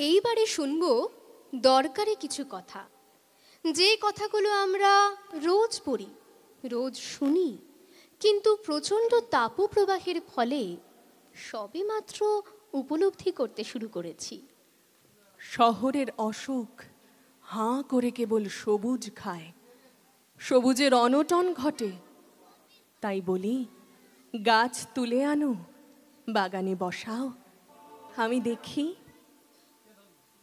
এইবারে শুনব দরকারি কিছু কথা, যে কথাগুলো আমরা রোজ পড়ি, রোজ শুনি, কিন্তু প্রচণ্ড তাপপ্রবাহের ফলে সবেমাত্র উপলব্ধি করতে শুরু করেছি। শহরের অসুখ হাঁ করে কেবল সবুজ খায়, সবুজের অনটন ঘটে। তাই বলি, গাছ তুলে আনো, বাগানে বসাও, আমি দেখি।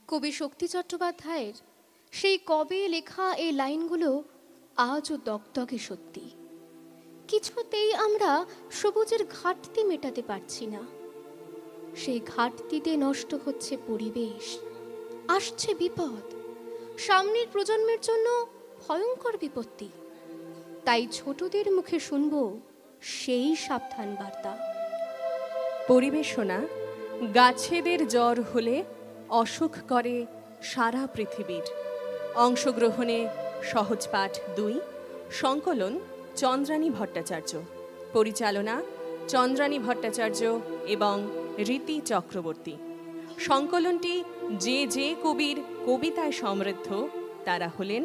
কবি শক্তি চট্টোপাধ্যায়ের সেই কবে লেখা এই লাইনগুলো আজও দগদগে সত্যি। কিছুতেই আমরা সবুজের ঘাটতি মেটাতে পারছি না। সেই ঘাটতিতে নষ্ট হচ্ছে পরিবেশ, আসছে বিপদ, সামনের প্রজন্মের জন্য ভয়ঙ্কর বিপত্তি। তাই ছোটদের মুখে শুনব সেই সাবধান বার্তা। পরিবেশনা গাছেদের জ্বর হলে অসুখ করে সারা পৃথিবীর। অংশগ্রহণে সহজ পাঠ 2, সংকলন চন্দ্রানী ভট্টাচার্য, পরিচালনা চন্দ্রানী ভট্টাচার্য এবং রীতি চক্রবর্তী। সংকলনটি যে যে কবির কবিতায় সমৃদ্ধ তারা হলেন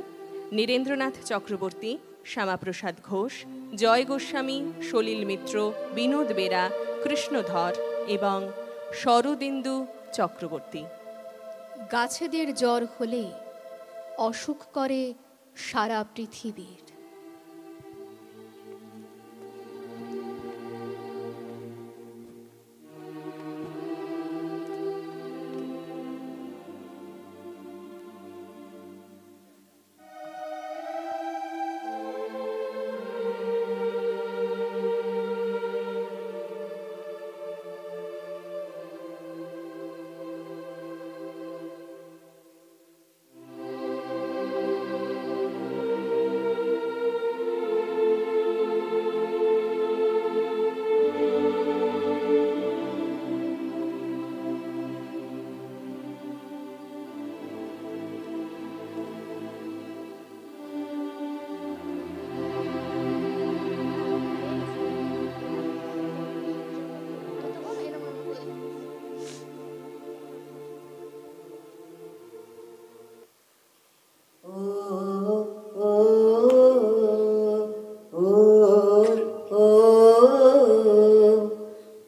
নীরেন্দ্রনাথ চক্রবর্তী, শ্যামাপ্রসাদ ঘোষ, জয় গোস্বামী, সলিল মিত্র, বিনোদ বেরা, কৃষ্ণধর এবং শরদিন্দু চক্রবর্তী। গাছেদের জ্বর হলে অসুখ করে সারা পৃথিবীর।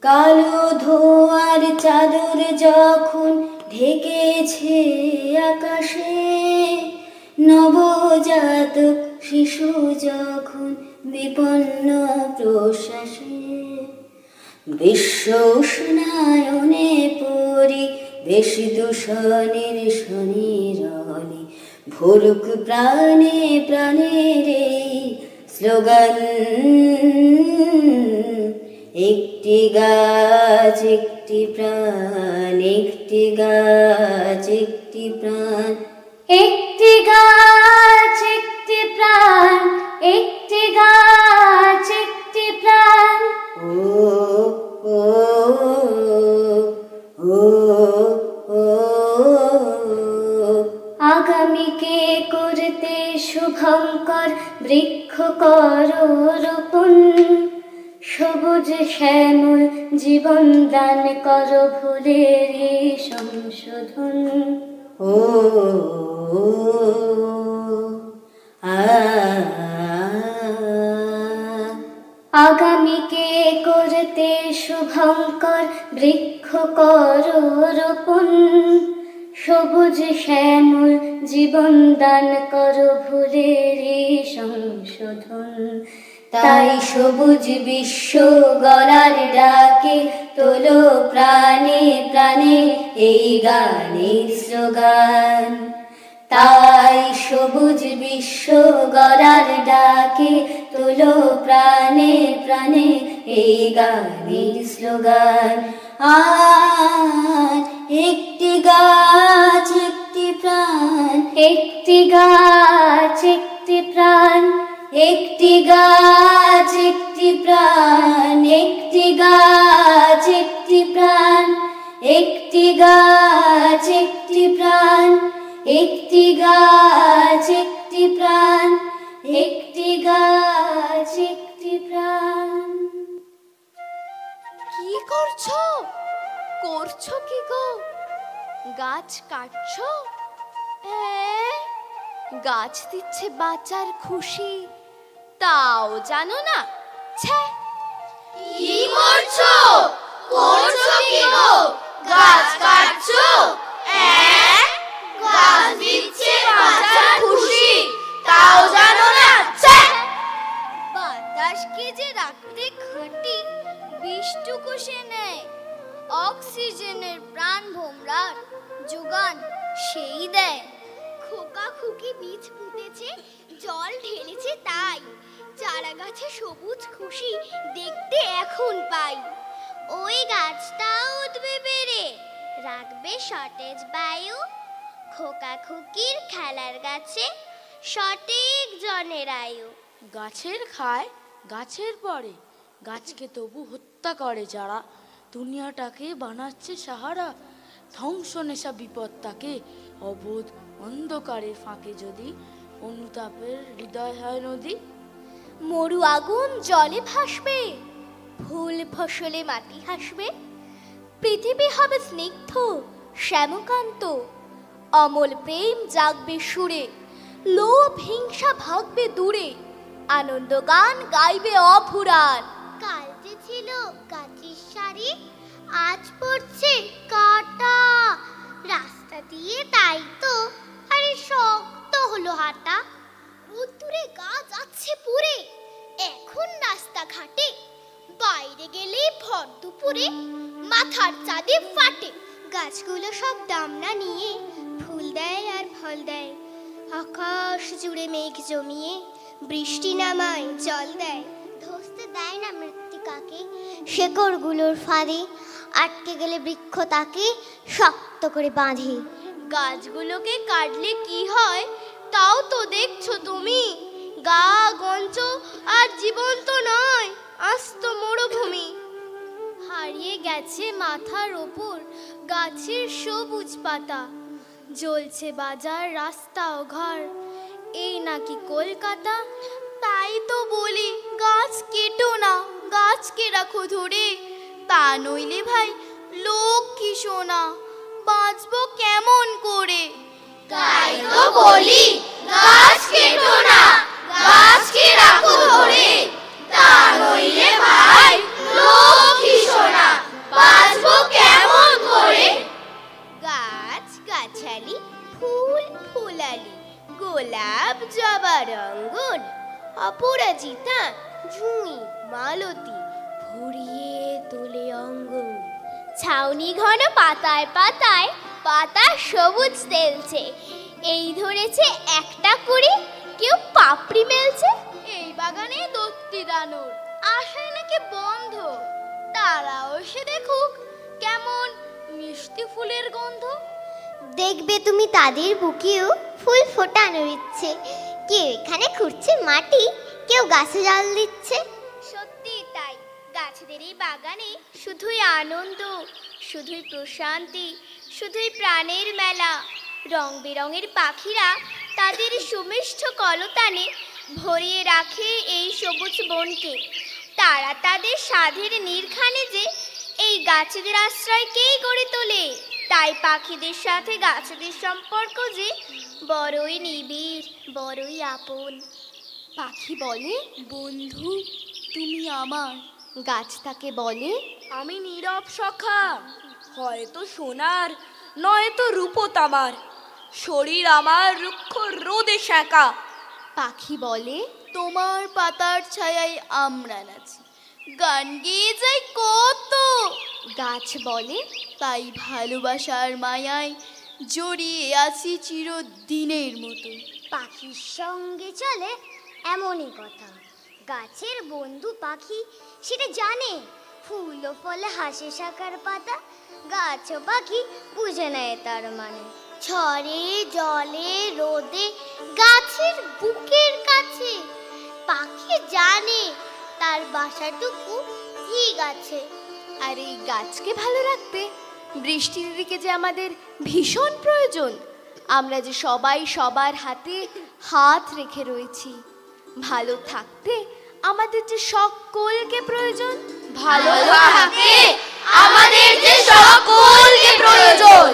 কালো ধোঁয়ার চাদর যখন ঢেকেছে আকাশে, নবজাত শিশু যখন বিপন্ন প্রশ্বাসে, বিশ্ব উষ্ণায়নে পরিবেশ দূষণের শনিরলে ভরুক প্রাণে প্রাণের এই স্লোগান, একটি গাছ একটি প্রাণ, একটি গাছ একটি প্রাণ, একটি গাছ একটি প্রাণ, একটি গাছ একটি প্রাণ। ও ও ও ও আগামীকে করতে শুভঙ্কর বৃক্ষ কর রোপণ, সবুজ শ্যামল জীবন দান কর ভুলের সংশোধন। ও আগামীকে করতে শুভঙ্কর বৃক্ষ কর রোপণ, সবুজ শ্যামল জীবন দান কর ভুলের সংশোধন। তাই সবুজ বিশ্ব গলার ডাকে তোলো প্রাণে প্রাণে এই গানের স্লোগান। তাই সবুজ বিশ্ব গলার ডাকে তোলো প্রাণে প্রাণে এই গানের স্লোগান। আর একটি গাছ একটি প্রাণ, একটি গাছ একটি প্রাণ, একটি গাছ একটি প্রাণ, একটি গাছ একটি প্রাণ, একটি গাছ একটি প্রাণ, একটি গাছ একটি প্রাণ, একটি গাছ একটি প্রাণ। কি করছো? করছো কি গো? গাছ কাটছো? হ্যাঁ, গাছ দিচ্ছে বাঁচার খুশি, তাও জানো না? ছ্যা, কি করছো? করছো কি গো? গাছ কাটছো? গাছ দিচ্ছে বাঁচার খুশি, তাও জানো না? বাতাসকে যে রাখতে খাঁটি, বিষটুকু সে নেয়। অক্সিজেনের প্রাণ ভোমরার যোগান সেই দেয়। খোকা খুকি বীজ পুঁতেছে, জল ঢেলেছে তাই। চারা গাছে সবুজ খুশি দেখতে এখন পাই। ওই গাছটাও উঠবে বেড়ে, রাখবে সতেজ বায়ু। খোকা খুকির খেলার গাছে সঠিক জনের আয়ু। গাছের খায়, গাছের পরে, গাছকে তবু হত্যা করে যারা। দুনিয়াটাকে বানাচ্ছে সাহারা, ধ্বংস নেশা বিপদ তাকে। অবোধ অন্ধকারের ফাঁকে যদি অনুতাপের হৃদয় হয় নদী। মরু আগুন জলে ভাসবে, ফুল ফসলে মাটি হাসবে। পৃথিবী হবে স্নিগ্ধ শ্যামকান্ত, অমল প্রেম জাগবে সুরে। লোভ হিংসা ভাগবে দূরে, আনন্দ গান গাইবে অফুরান। কাল যে ছিল গাছের সারি, আজ পড়ছে কাটা। রাস্তা দিয়ে তাই তো আরে শক্ত হলো হাঁটা। রোদ্দুরে গা যাচ্ছে পুড়ে, এখন রাস্তা ঘাটে। বাইরে গেলে ভর দুপুরে মাথার চাঁদে ফাটে। গাছগুলো সব দামনা নিয়ে ফুল দেয় আর ফল দেয়। আকাশ জুড়ে মেঘ জমিয়ে বৃষ্টি নামায় জল দেয়। ধসতে দেয় না মৃত্তিকাকে শেকড়গুলোর ফাঁদে। আটকে গেলে বৃক্ষ তাকে শক্ত করে বাঁধে। গাছগুলোকে কাটলে কি হয় তাও তো দেখছো তুমি। গা গঞ্জ আর জীবন্ত নয়, আস্ত মরুভূমি। হারিয়ে গেছে মাথার ওপর গাছের সবুজ পাতা। জ্বলছে বাজার রাস্তা ও ঘর, এই নাকি কলকাতা। তাই তো বলি গাছ কেটো না, গাছকে রাখো ধরে। তা নইলে ভাই লক্ষ্মী সোনা, বাঁচবো কেমন করে? তাই তো বলি গাছ কেটো না, গাছকে রাখো ধরে। তা নইলে ভাই লক্ষ্মী সোনা, বাঁচবো কেমন করে? গাছ গাছালি ফুল ফুলালি, গোলাপ জবা রঙ্গন। অপরাজিতা ঝুঁই মালতী ভরিয়ে তোলে অঙ্গন। ছাউনি ঘন পাতায় পাতায় পাতা সবুজ তেলছে। এই ধরেছে একটা কুড়ি, কেউ পাপড়ি মেলছে। এই বাগানে দত্তি দানর আশায় নাকি বন্ধ। তারাও সে দেখুক কেমন মিষ্টি ফুলের গন্ধ। দেখবে তুমি তাদের বুকেও ফুল ফোটানোর ইচ্ছে। কেউ এখানে খুঁড়ছে মাটি, কেউ গাছে জল দিচ্ছে। সত্যি তাই, গাছেদের এই বাগানে শুধুই আনন্দ, শুধুই প্রশান্তি, শুধুই প্রাণের মেলা। রং বেরঙের পাখিরা তাদের সুমিষ্ঠ কলতানে ভরিয়ে রাখে এই সবুজ বনকে। তারা তাদের সাধের নীড়খানে যে এই গাছেদের আশ্রয়কেই গড়ে তোলে। তাই পাখিদের সাথে গাছেদের সম্পর্ক যে বড়ই নিবিড়, বড়ই আপন। পাখি বলে বন্ধু তুমি আমার, গাছ তাকে বলে আমি নীরব সখা, হয়তো সোনার নয়তো রূপো তামার। শরীর আমার রুক্ষ রোদে সেকা। পাখি বলে তোমার পাতার ছায়ায় আমরা নাচি, গান গেয়ে যাই কত। গাছ বলে তাই ভালোবাসার মায়ায় জড়িয়ে আছি চিরদিনের মতো। পাখির সঙ্গে চলে এমনই কথা। গাছের বন্ধু পাখি সেটা জানে। ফুল ও ফলে হাসে শাখার পাতা, গাছ ও পাখি বুঝে নেয় তার মানে। ঝড়ে জলে রোদে গাছের বুকের কাছে পাখি জানে তার বাসাটুকু ঠিক আছে। আর এই গাছকে ভালো রাখতে বৃষ্টির দিকে যে আমাদের ভীষণ প্রয়োজন। আমরা যে সবাই সবার হাতে হাত রেখে রয়েছি। ভালো থাকতে আমাদের যে সকলকে প্রয়োজন। ভালো থাকতে আমাদের যে সকলকে প্রয়োজন।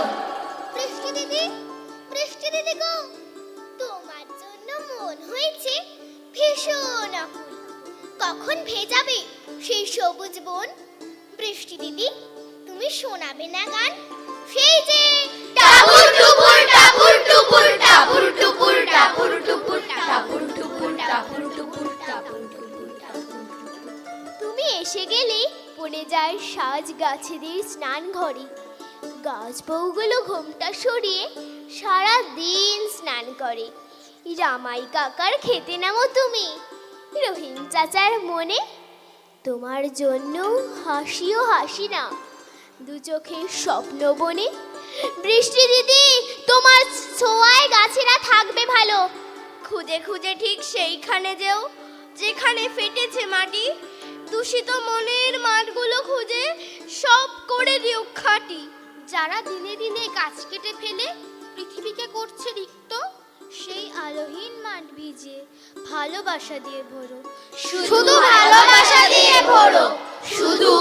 দিদি, তুমি শোনাবে না গান? সেই যে টাপুর টুপুর টাপুর টুপুর টাপুর টুপুর টাপুর টুপুর টাপুর টুপুর টাপুর টুপুর টাপুর টুপুর। তুমি এসে গেলেই পড়ে যায় সাজ গাছেদের স্নান ঘরে। গাছ বউগুলো ঘোমটা সরিয়ে সারা দিন স্নান করে। রামাই কাকার খেতে নামো তুমি, রহিম চাচার মনে তোমার জন্য হাসিও হাসি না, দু চোখের স্বপ্ন বনে। বৃষ্টি দিদি, তোমার ছোঁয়ায় গাছেরা থাকবে ভালো। খুঁজে খুঁজে ঠিক সেইখানে যেও যেখানে ফেটেছে মাটি। দূষিত মনের মাঠগুলো খুঁজে সব করে দিও খাঁটি। যারা দিনে দিনে গাছ কেটে ফেলে পৃথিবীকে করছে রিক্ত, সেই আলোহীন মাঠ ভিজে ভালোবাসা দিয়ে ভরো। শুধু ভালোবাসা দিয়ে ভরো, শুধু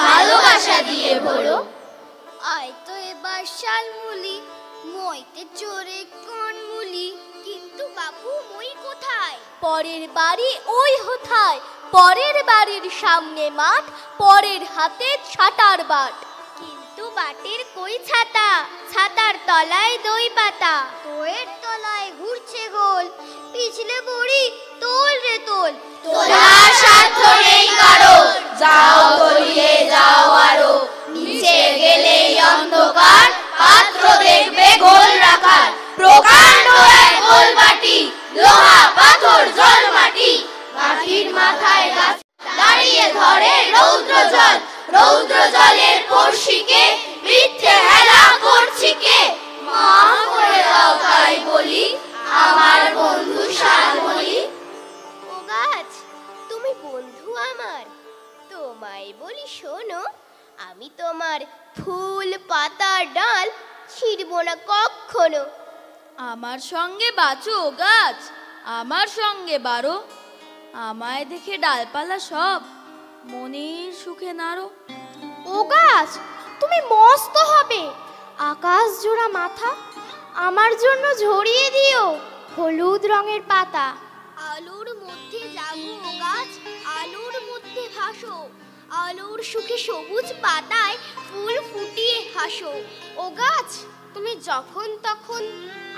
ভালোবাসা দিয়ে ভরো। আয় তো এবার শালমুলি, মইতে চোরে কনমুলি। কিন্তু বাবু মই কোথায়? পরের বাড়ি ওই হোথায়, পরের বাড়ির সামনে মাঠ, পরের হাতে ছাতার বাট। কিন্তু বাটের কই ছাতা? ছাতার তলায় দই পাতা। দইয়ের তলায় ঘুরছে গোল, পিছলে বড়ি তোল রে তোল। তোলার সাধ্য নেই কারো, যাও তলিয়ে যাও আরো। নিচে গেলেই অন্ধকার, পাত্র দেখবে গোল রাখার। প্রকাণ্ড এক গোল বাটি, লোহা পাথর জল মাটি। বাটির মাথায় গাছ দাঁড়িয়ে ধরে রৌদ্র জল। রৌদ্র জলের পড়শিকে মিথ্যে হেলা করছি কে? মাফ করে দাও তাই বলি, আমার বন্ধু শালমলি। ও গাছ, তুমি বন্ধু আমার, তোমায় বলি শোনো। আমি তোমার ফুল পাতা ডাল ছিঁড়ব না কখনো। আমার সঙ্গে বাঁচো গাছ, আমার সঙ্গে বারো। আমায় দেখে ডালপালা সব মনের সুখে নাড়ো। ও গাছ, তুমি মস্ত হবে, আকাশ জোড়া মাথা। আমার জন্য ঝরিয়ে দিও হলুদ রঙের পাতা। আলোর মধ্যে জাগো ও গাছ, আলোর মধ্যে ভাসো। আলোর সুখে সবুজ পাতায় ফুল ফুটিয়ে হাসো। ও গাছ, তুমি যখন তখন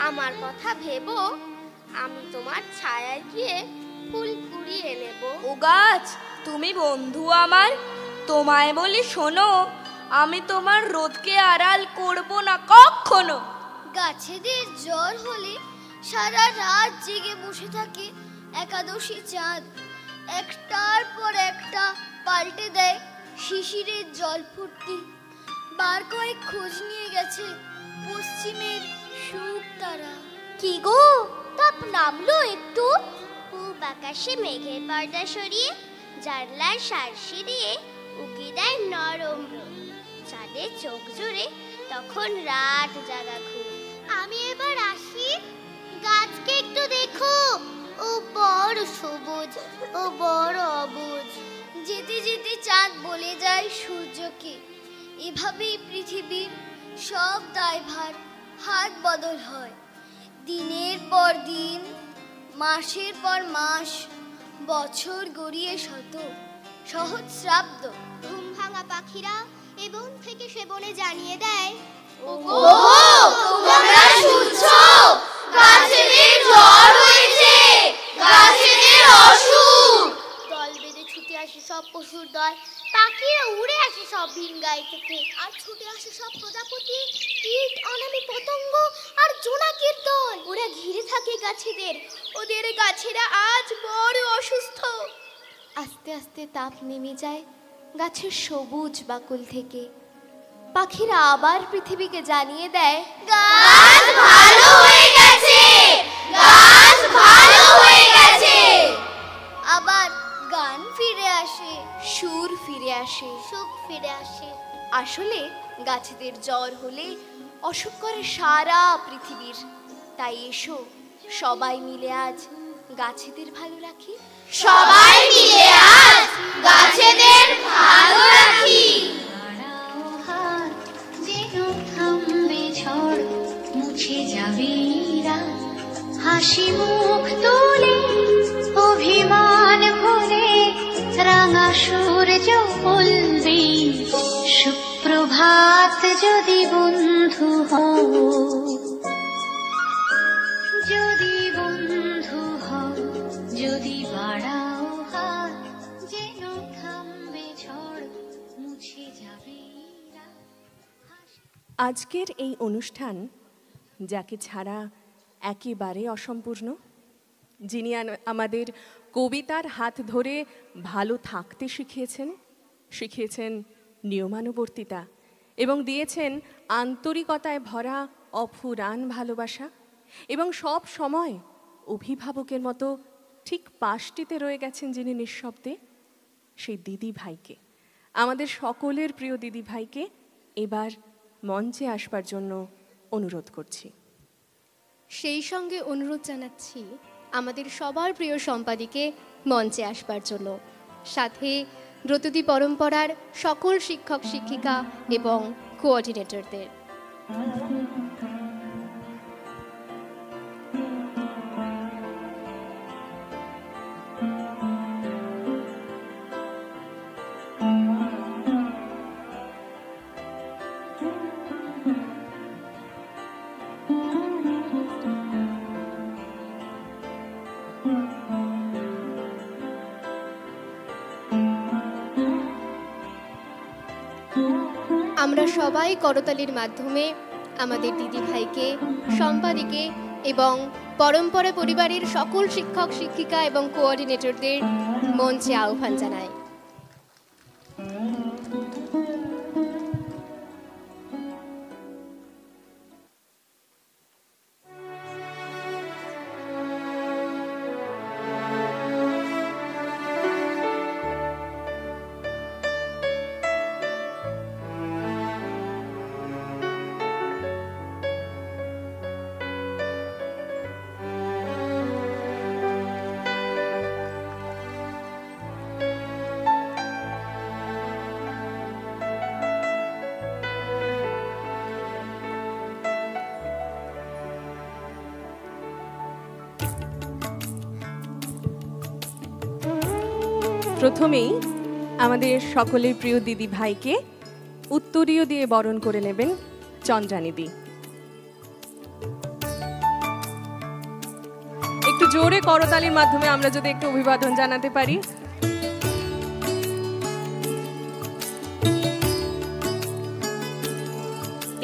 আমার কথা ভেবো, আমি তোমার ছায়ায় গিয়ে ফুল কুড়িয়ে নেব। ও গাছ, তুমি বন্ধু আমার, তোমায় বলি শোনো। আমি তোমার রোদকে আড়াল করব না কখনো। গাছেদের জ্বর হলে সারা রাত জেগে বসে থাকে একাদশী চাঁদ। একটার পর একটা পাল্টে দেয় শিশিরের জল ফুটতি। বার কয়েক খোঁজ নিয়ে গেছে পশ্চিমের সুখ তারা। কি গো, তাপ নামলো একটু? পূব আকাশে মেঘের পর্দা সরিয়ে জানলার সারসি দিয়ে উকি দেয় নরম রোদ। চাঁদের চোখ জুড়ে তখন রাত জাগা ঘুম। আমি এবার আসি, গাছকে একটু দেখো, ও বড় সবুজ, ও বড় অবুজ। যেতে যেতে চাঁদ বলে যায় সূর্যকে, এভাবেই পৃথিবীর সব দায়ভার হাত বদল হয়। দিনের পর দিন, মাসের পর মাস, বছর গড়িয়ে শত। সহজ শ্রাব্দ ঘুম ভাঙা পাখিরা এবং থেকে সে বনে জানিয়ে দেয়, ওগো তোমরা শুনছো? গাছেদের জ্বর হয়েছে, গাছেদের অসুখ। দল বেঁধে ছুটে আসে সব পশুর দল, পাখিরা উড়ে আসে সব ভিন গায়ে থেকে। আর ছুটে আসে সব প্রজাপতি, কীট, অনামি পতঙ্গ আর জোনাকির দল। ওরা ঘিরে থাকে গাছেদের, ওদের গাছেরা আজ বড় অসুস্থ। আস্তে আস্তে তাপ নেমে যায় গাছের সবুজ বাকল থেকে। পাখিরা আবার পৃথিবীকে জানিয়ে দেয়, গাছ ভালো হয়ে গেছে, গাছ ভালো হয়ে গেছে। আবার গান ফিরে আসে, সুর ফিরে আসে, সুখ ফিরে আসে। আসলে গাছেদের জ্বর হলে অসুখ করে সারা পৃথিবীর। তাই এসো সবাই মিলে আজ গাছেদের ভালো রাখি। সবাই মিলে আজ গাছেদের ভালো রাখি। মুছে যাবে হাসি মুখ তুলে, অভিমান ভুলে রাঙা সূর্য বলবে হাত যদি বন্ধু হও, যদি বন্ধু হও, যদি বাড়াও হাত, যেন থামবে ঝড়, মুছে যাবে রাত। আজকের এই অনুষ্ঠান যাকে ছাড়া একেবারে অসম্পূর্ণ, যিনি আমাদের কবিতার হাত ধরে ভালো থাকতে শিখিয়েছেন নিয়মানুবর্তিতা এবং দিয়েছেন আন্তরিকতায় ভরা অফুরান ভালোবাসা, এবং সব সময় অভিভাবকের মতো ঠিক পাশটিতে রয়ে গেছেন যিনি নিঃশব্দে, সেই দিদি ভাইকে, আমাদের সকলের প্রিয় দিদি ভাইকে এবার মঞ্চে আসবার জন্য অনুরোধ করছি। সেই সঙ্গে অনুরোধ জানাচ্ছি আমাদের সবার প্রিয় সম্পাদিকে মঞ্চে আসবার জন্য, সাথে ব্রততী পরম্পরার সকল শিক্ষক শিক্ষিকা এবং কোঅর্ডিনেটরদের। আমরা সবাই করতালির মাধ্যমে আমাদের দিদি ভাইকে, সম্পাদিকে এবং পরম্পরা পরিবারের সকল শিক্ষক শিক্ষিকা এবং কোঅর্ডিনেটরদের মঞ্চে আহ্বান জানাই। প্রথমেই আমাদের সকলের প্রিয় দিদি ভাইকে উত্তরীয় দিয়ে বরণ করে নেবেন চন্দ্রানিদি। একটু জোরে করতালির মাধ্যমে আমরা যদি একটু অভিবাদন জানাতে পারি।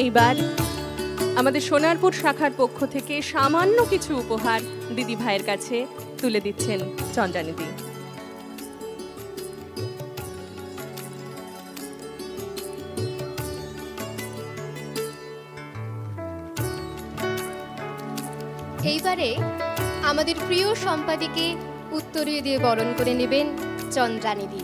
এইবার আমাদের সোনারপুর শাখার পক্ষ থেকে সামান্য কিছু উপহার দিদি ভাইয়ের কাছে তুলে দিচ্ছেন চন্দ্রানিদি। এইবারে আমাদের প্রিয় সম্পাদিকে উত্তরীয় দিয়ে বরণ করে নেবেন চন্দ্রানিদি।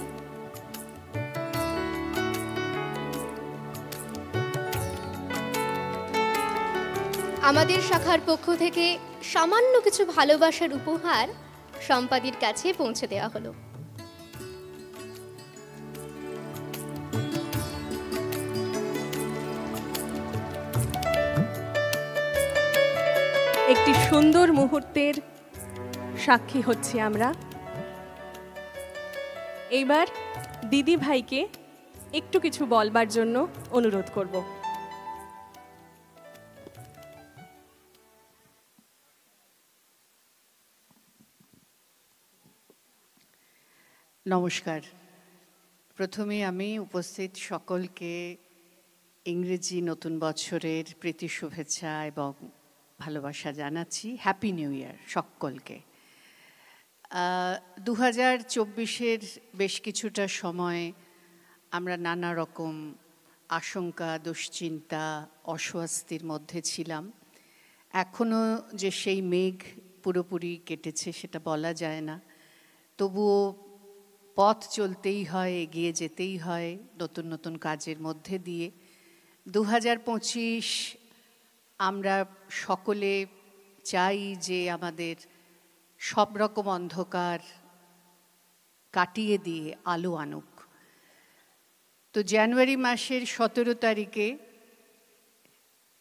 আমাদের শাখার পক্ষ থেকে সামান্য কিছু ভালোবাসার উপহার সম্পাদির কাছে পৌঁছে দেওয়া হলো। একটি সুন্দর মুহূর্তের সাক্ষী হচ্ছি আমরা। এইবার দিদি ভাইকে একটু কিছু বলবার জন্য অনুরোধ করব। নমস্কার। প্রথমে আমি উপস্থিত সকলকে ইংরেজি নতুন বছরের প্রীতি শুভেচ্ছা এবং ভালোবাসা জানাচ্ছি। হ্যাপি নিউ ইয়ার সকলকে। 2024-এর বেশ কিছুটা সময় আমরা নানা রকম আশঙ্কা, দুশ্চিন্তা, অস্বস্তির মধ্যে ছিলাম। এখনও যে সেই মেঘ পুরোপুরি কেটেছে সেটা বলা যায় না, তবুও পথ চলতেই হয়, এগিয়ে যেতেই হয় নতুন নতুন কাজের মধ্যে দিয়ে। 2025 আমরা সকলে চাই যে আমাদের সব রকম অন্ধকার কাটিয়ে দিয়ে আলো আনুক। তো জানুয়ারি মাসের 17 তারিখে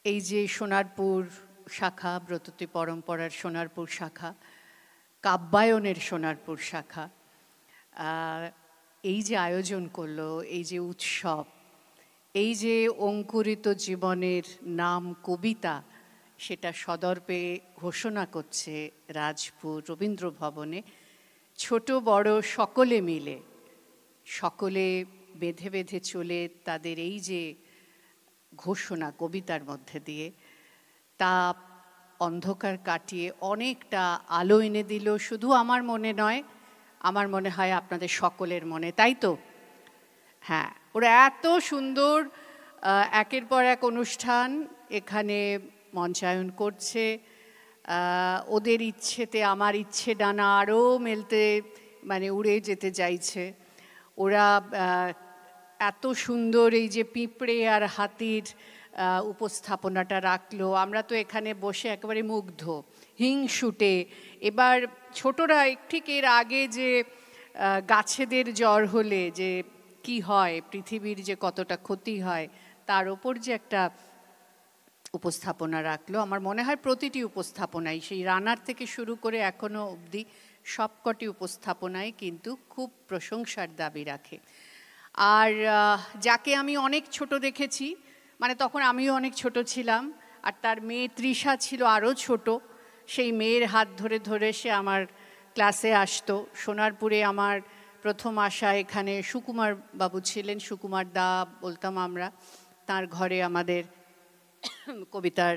এই যে সোনারপুর শাখা, ব্রততী পরম্পরার সোনারপুর শাখা, কাব্যায়নের সোনারপুর শাখা এই যে আয়োজন করলো, এই যে উৎসব, এই যে অঙ্কুরিত জীবনের নাম কবিতা, সেটা সদর্পে ঘোষণা করছে রাজপুর রবীন্দ্র ভবনে ছোট বড় সকলে মিলে, সকলে বেঁধে বেঁধে চলে তাদের এই যে ঘোষণা কবিতার মধ্যে দিয়ে, তা অন্ধকার কাটিয়ে অনেকটা আলো এনে দিল। শুধু আমার মনে নয়, আমার মনে হয় আপনাদের সকলের মনে, তাই তো? হ্যাঁ, ওরা এত সুন্দর একের পর এক অনুষ্ঠান এখানে মঞ্চায়ন করছে। ওদের ইচ্ছেতে আমার ইচ্ছে ডানা আরও মেলতে, মানে উড়ে যেতে চাইছে। ওরা এত সুন্দর এই যে পিঁপড়ে আর হাতির উপস্থাপনাটা রাখলো, আমরা তো এখানে বসে একেবারে মুগ্ধ। হিংসুটে, এবার ছোটরা ঠিক এর আগে যে গাছেদের জ্বর হলে যে কি হয়, পৃথিবীর যে কতটা ক্ষতি হয়, তার ওপর যে একটা উপস্থাপনা রাখলো। আমার মনে হয় প্রতিটি উপস্থাপনাই, সেই রানার থেকে শুরু করে এখনো অবধি সবকটি উপস্থাপনাই কিন্তু খুব প্রশংসার দাবি রাখে। আর যাকে আমি অনেক ছোট দেখেছি, মানে তখন আমিও অনেক ছোট ছিলাম, আর তার মেয়ে তৃষা ছিল আরও ছোট, সেই মেয়ের হাত ধরে ধরে সে আমার ক্লাসে আসতো। সোনারপুরে আমার প্রথম আসা এখানে সুকুমার বাবু ছিলেন, সুকুমার দা বলতাম আমরা। তার ঘরে আমাদের কবিতার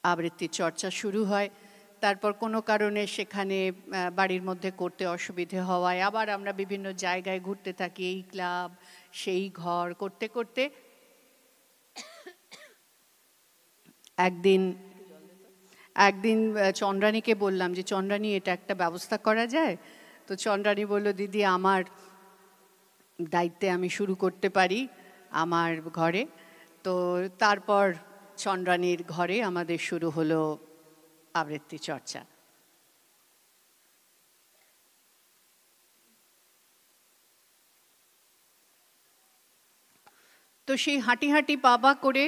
আবৃত্তির চর্চা শুরু হয়। তারপর কোনো কারণে সেখানে বাড়ির মধ্যে করতে অসুবিধে হওয়ায় আবার আমরা বিভিন্ন জায়গায় ঘুরতে থাকি, এই ক্লাব সেই ঘর করতে করতে একদিন চন্দ্রানীকে বললাম যে চন্দ্রানী, এটা একটা ব্যবস্থা করা যায়? তো চন্দ্রানী বলল, দিদি আমার দায়িত্বে আমি শুরু করতে পারি আমার ঘরে। তো তারপর চন্দ্রানীর ঘরে আমাদের শুরু হলো আবৃত্তি চর্চা। তো সেই হাঁটি হাঁটি পাবা করে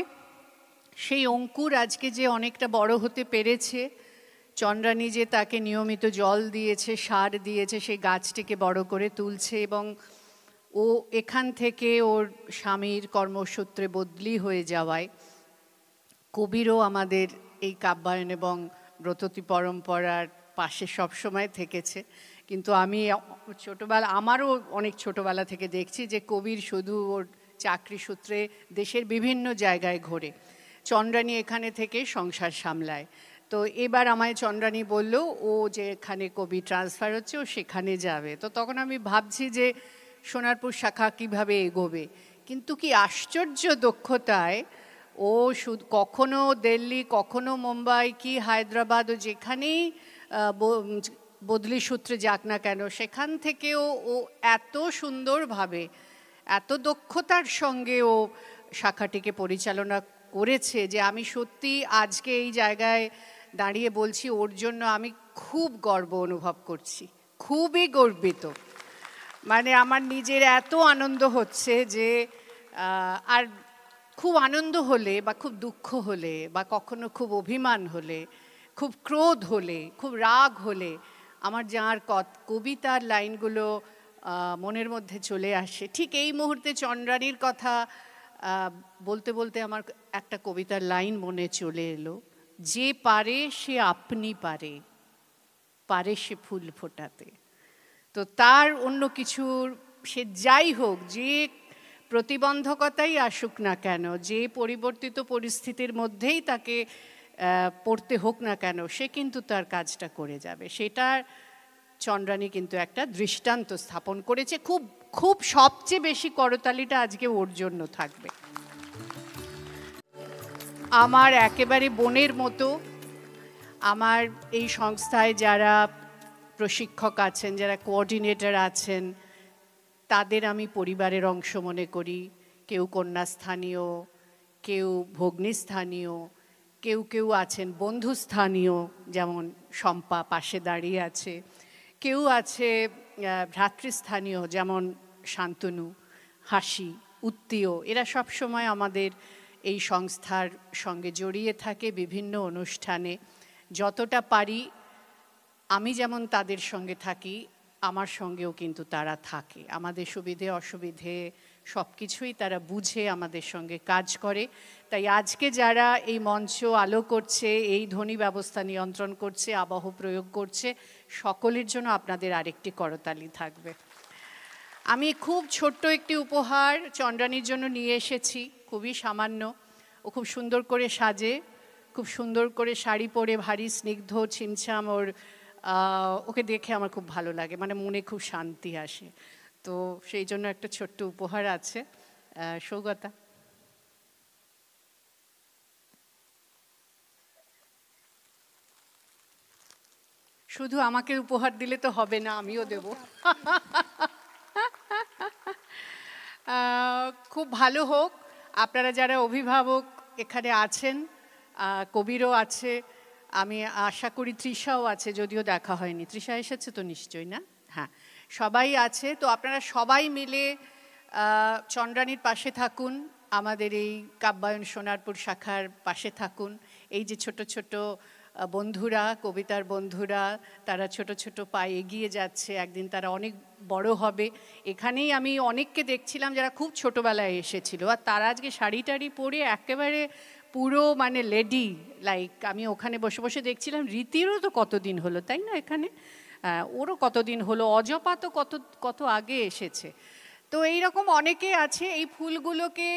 সেই অঙ্কুর আজকে যে অনেকটা বড় হতে পেরেছে, চন্দ্রানী যে তাকে নিয়মিত জল দিয়েছে, সার দিয়েছে, সেই গাছটিকে বড় করে তুলছে। এবং ও এখান থেকে ওর স্বামীর কর্মসূত্রে বদলি হয়ে যাওয়ায় কবিরও আমাদের এই কাব্যায়ন এবং ব্রততী পরম্পরার পাশে সবসময় থেকেছে। কিন্তু আমি আমারও অনেক ছোটোবেলা থেকে দেখছি যে কবির শুধু ওর চাকরি সূত্রে দেশের বিভিন্ন জায়গায় ঘোরে, চন্দ্রানী এখানে থেকে সংসার সামলায়। তো এবার আমায় চন্দ্রানী বলল ও যে এখানে কবি ট্রান্সফার হচ্ছে, ও সেখানে যাবে। তো তখন আমি ভাবছি যে সোনারপুর শাখা কিভাবে এগোবে। কিন্তু কি আশ্চর্য দক্ষতায় ও কখনো দিল্লি, কখনো মুম্বাই কি হায়দ্রাবাদ, ও যেখানেই বদলি সূত্রে যাক না কেন, সেখান থেকেও ও এত সুন্দরভাবে, এত দক্ষতার সঙ্গে ও শাখাটিকে পরিচালনা করেছে যে আমি সত্যি আজকে এই জায়গায় দাঁড়িয়ে বলছি ওর জন্য আমি খুব গর্ব অনুভব করছি, খুবই গর্বিত। মানে আমার নিজের এত আনন্দ হচ্ছে যে আর খুব আনন্দ হলে বা খুব দুঃখ হলে বা কখনো খুব অভিমান হলে, খুব ক্রোধ হলে, খুব রাগ হলে আমার যার কবিতার লাইনগুলো মনের মধ্যে চলে আসে। ঠিক এই মুহূর্তে চন্দ্রানীর কথা বলতে বলতে আমার একটা কবিতার লাইন মনে চলে এলো, যে পারে সে আপনি পারে, পারে সে ফুল ফোটাতে। তো তার অন্য কিছুর, সে যাই হোক, যে প্রতিবন্ধকতাই আসুক না কেন, যে পরিবর্তিত পরিস্থিতির মধ্যেই তাকে পড়তে হোক না কেন, সে কিন্তু তার কাজটা করে যাবে। সেটার চন্দ্রানী কিন্তু একটা দৃষ্টান্ত স্থাপন করেছে। খুব খুব সবচেয়ে বেশি করতালিটা আজকে ওর জন্য থাকবে। আমার একেবারে বোনের মতো, আমার এই সংস্থায় যারা প্রশিক্ষক আছেন, যারা কোঅর্ডিনেটর আছেন, তাদের আমি পরিবারের অংশ মনে করি। কেউ কন্যাস্থানীয়, কেউ ভগ্নীস্থানীয়, কেউ কেউ আছেন বন্ধুস্থানীয়, যেমন শম্পা পাশে দাঁড়িয়ে আছে, কেউ আছে ভ্রাতৃস্থানীয়, যেমন শান্তনু, হাসি, উত্তীয়। এরা সব সময় আমাদের এই সংস্থার সঙ্গে জড়িয়ে থাকে বিভিন্ন অনুষ্ঠানে। যতটা পারি আমি যেমন তাদের সঙ্গে থাকি, আমার সঙ্গেও কিন্তু তারা থাকে। আমাদের সুবিধে অসুবিধে সব কিছুই তারা বুঝে আমাদের সঙ্গে কাজ করে। তাই আজকে যারা এই মঞ্চ আলো করছে, এই ধ্বনি ব্যবস্থা নিয়ন্ত্রণ করছে, আবহ প্রয়োগ করছে, সকলের জন্য আপনাদের আরেকটি করতালি থাকবে। আমি খুব ছোট্ট একটি উপহার চন্দ্রানীর জন্য নিয়ে এসেছি, খুবই সামান্য। ও খুব সুন্দর করে সাজে, খুব সুন্দর করে শাড়ি পরে, ভারী স্নিগ্ধ ছিমছাম ওকে দেখে আমার খুব ভালো লাগে, মানে মনে খুব শান্তি আসে। তো সেই জন্য একটা ছোট্ট উপহার আছে। সৌগতা, শুধু আমাকে উপহার দিলে তো হবে না, আমিও দেব। খুব ভালো হোক। আপনারা যারা অভিভাবক এখানে আছেন, কবিরও আছে, আমি আশা করি তৃষাও আছে, যদিও দেখা হয়নি। তৃষা এসেছে তো নিশ্চয়ই, না? হ্যাঁ, সবাই আছে। তো আপনারা সবাই মিলে চন্দ্রানীর পাশে থাকুন, আমাদের এই কাব্যায়ন সোনারপুর শাখার পাশে থাকুন। এই যে ছোট ছোট বন্ধুরা, কবিতার বন্ধুরা, তারা ছোট ছোট পায়ে এগিয়ে যাচ্ছে, একদিন তারা অনেক বড় হবে। এখানেই আমি অনেককে দেখছিলাম যারা খুব ছোটোবেলায় এসেছিল, আর তারা আজকে শাড়ি টাড়ি পরে একেবারে পুরো মানে লেডি লাইক। আমি ওখানে বসে বসে দেখছিলাম, রীতিরও তো কতদিন হলো, তাই না? এখানে ওরও কতদিন হলো, অজপা তো কত কত আগে এসেছে। তো এইরকম অনেকে আছে। এই ফুলগুলোকে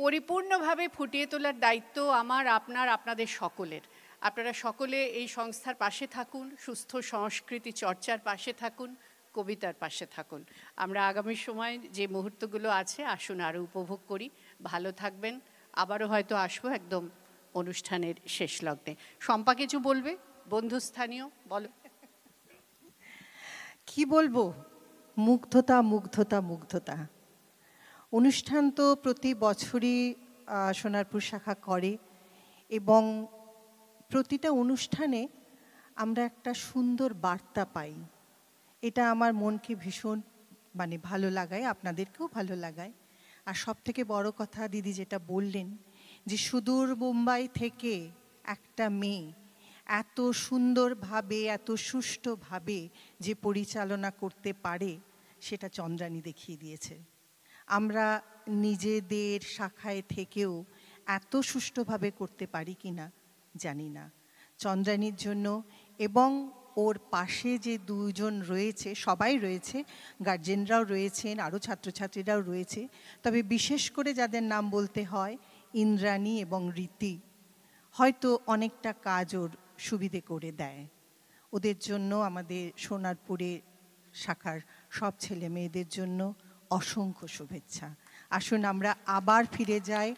পরিপূর্ণভাবে ফুটিয়ে তোলার দায়িত্ব আমার, আপনার, আপনাদের সকলের। আপনারা সকলে এই সংস্থার পাশে থাকুন, সুস্থ সংস্কৃতি চর্চার পাশে থাকুন, কবিতার পাশে থাকুন। আমরা আগামী সময় যে মুহূর্তগুলো আছে, আসুন আরও উপভোগ করি। ভালো থাকবেন। আবারও হয়তো আসবো একদম অনুষ্ঠানের শেষ লগ্নে। শম্পা কিছু বলবে? বন্ধুস্থানীয় বলো। কি বলবো? মুগ্ধতা, মুগ্ধতা, মুগ্ধতা। অনুষ্ঠান তো প্রতি বছরই সোনারপুর শাখা করে, এবং প্রতিটা অনুষ্ঠানে আমরা একটা সুন্দর বার্তা পাই। এটা আমার মনকে ভীষণ মানে ভালো লাগায়, আপনাদেরকেও ভালো লাগায়। আর সব থেকে বড় কথা দিদি যেটা বললেন, যে সুদূর মুম্বাই থেকে একটা মেয়ে এত সুন্দরভাবে, এত সুষ্ঠুভাবে যে পরিচালনা করতে পারে, সেটা চন্দ্রানী দেখিয়ে দিয়েছে। আমরা নিজেদের শাখায় থেকেও এত সুষ্ঠুভাবে করতে পারি কি না জানি না। চন্দ্রানীর জন্য এবং ওর পাশে যে দুজন রয়েছে, সবাই রয়েছে, গার্জেনরাও রয়েছেন, আরও ছাত্রছাত্রীরাও রয়েছে, তবে বিশেষ করে যাদের নাম বলতে হয়, ইন্দ্রাণী এবং রীতি, হয়তো অনেকটা কাজ ওর সুবিধে করে দেয়। ওদের জন্য আমাদের সোনারপুরের শাখার সব ছেলে মেয়েদের জন্য অসংখ্য শুভেচ্ছা। আসুন আমরা আবার ফিরে যাই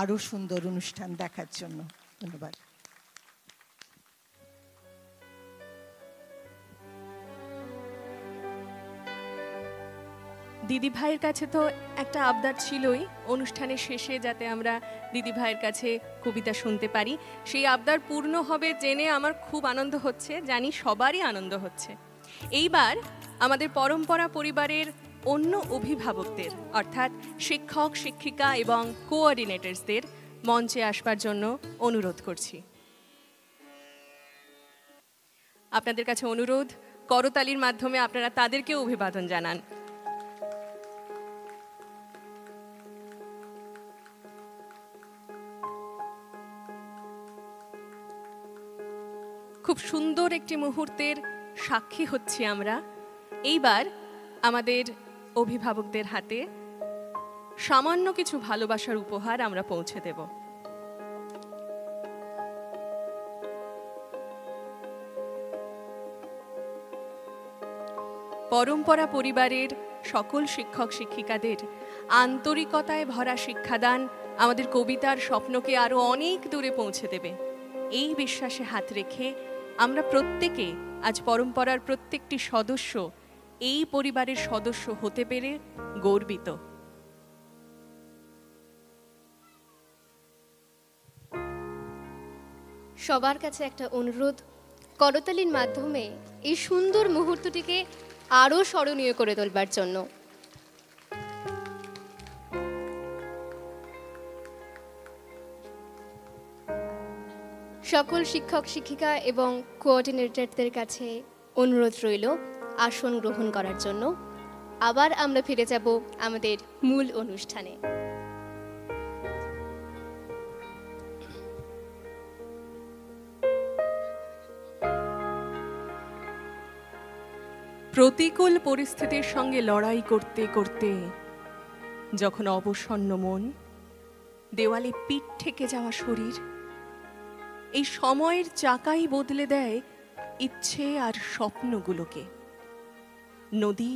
আরও সুন্দর অনুষ্ঠান দেখার জন্য। ধন্যবাদ। দিদি ভাইয়ের কাছে তো একটা আবদার ছিলই অনুষ্ঠানের শেষে যাতে আমরা দিদি ভাইয়ের কাছে কবিতা শুনতে পারি। সেই আবদার পূর্ণ হবে জেনে আমার খুব আনন্দ হচ্ছে, জানি সবারই আনন্দ হচ্ছে। এইবার আমাদের পরম্পরা পরিবারের অন্য অভিভাবকদের, অর্থাৎ শিক্ষক, শিক্ষিকা এবং কোঅর্ডিনেটরসদের মঞ্চে আসবার জন্য অনুরোধ করছি। আপনাদের কাছে অনুরোধ, করতালির মাধ্যমে আপনারা তাদেরকে অভিবাদন জানান। খুব সুন্দর একটি মুহূর্তের সাক্ষী হচ্ছি আমরা। এইবার আমাদের অভিভাবকদের হাতে সামান্য কিছু ভালোবাসার উপহার আমরা পৌঁছে দেব। পরম্পরা পরিবারের সকল শিক্ষক শিক্ষিকাদের আন্তরিকতায় ভরা শিক্ষাদান আমাদের কবিতার স্বপ্নকে আরো অনেক দূরে পৌঁছে দেবে। এই বিশ্বাসে হাত রেখে আমরা প্রত্যেকে আজ পরম্পরার প্রত্যেকটি সদস্য এই পরিবারের সদস্য হতে পেরে গর্বিত। সবার কাছে একটা অনুরোধ, করতালির মাধ্যমে এই সুন্দর মুহূর্তটিকে আরও স্মরণীয় করে তোলবার জন্য। সকল শিক্ষক শিক্ষিকা এবং কোঅর্ডিনেটরদের কাছে অনুরোধ রইল আসন গ্রহণ করার জন্য। আবার আমরা ফিরে যাব আমাদের মূল অনুষ্ঠানে। প্রতিকূল পরিস্থিতির সঙ্গে লড়াই করতে করতে যখন অবসন্ন মন, দেওয়ালে পিঠ ঠেকে যাওয়া শরীর, এই সময়ের চাকাই বদলে দেয় ইচ্ছে আর স্বপ্নগুলোকে। নদী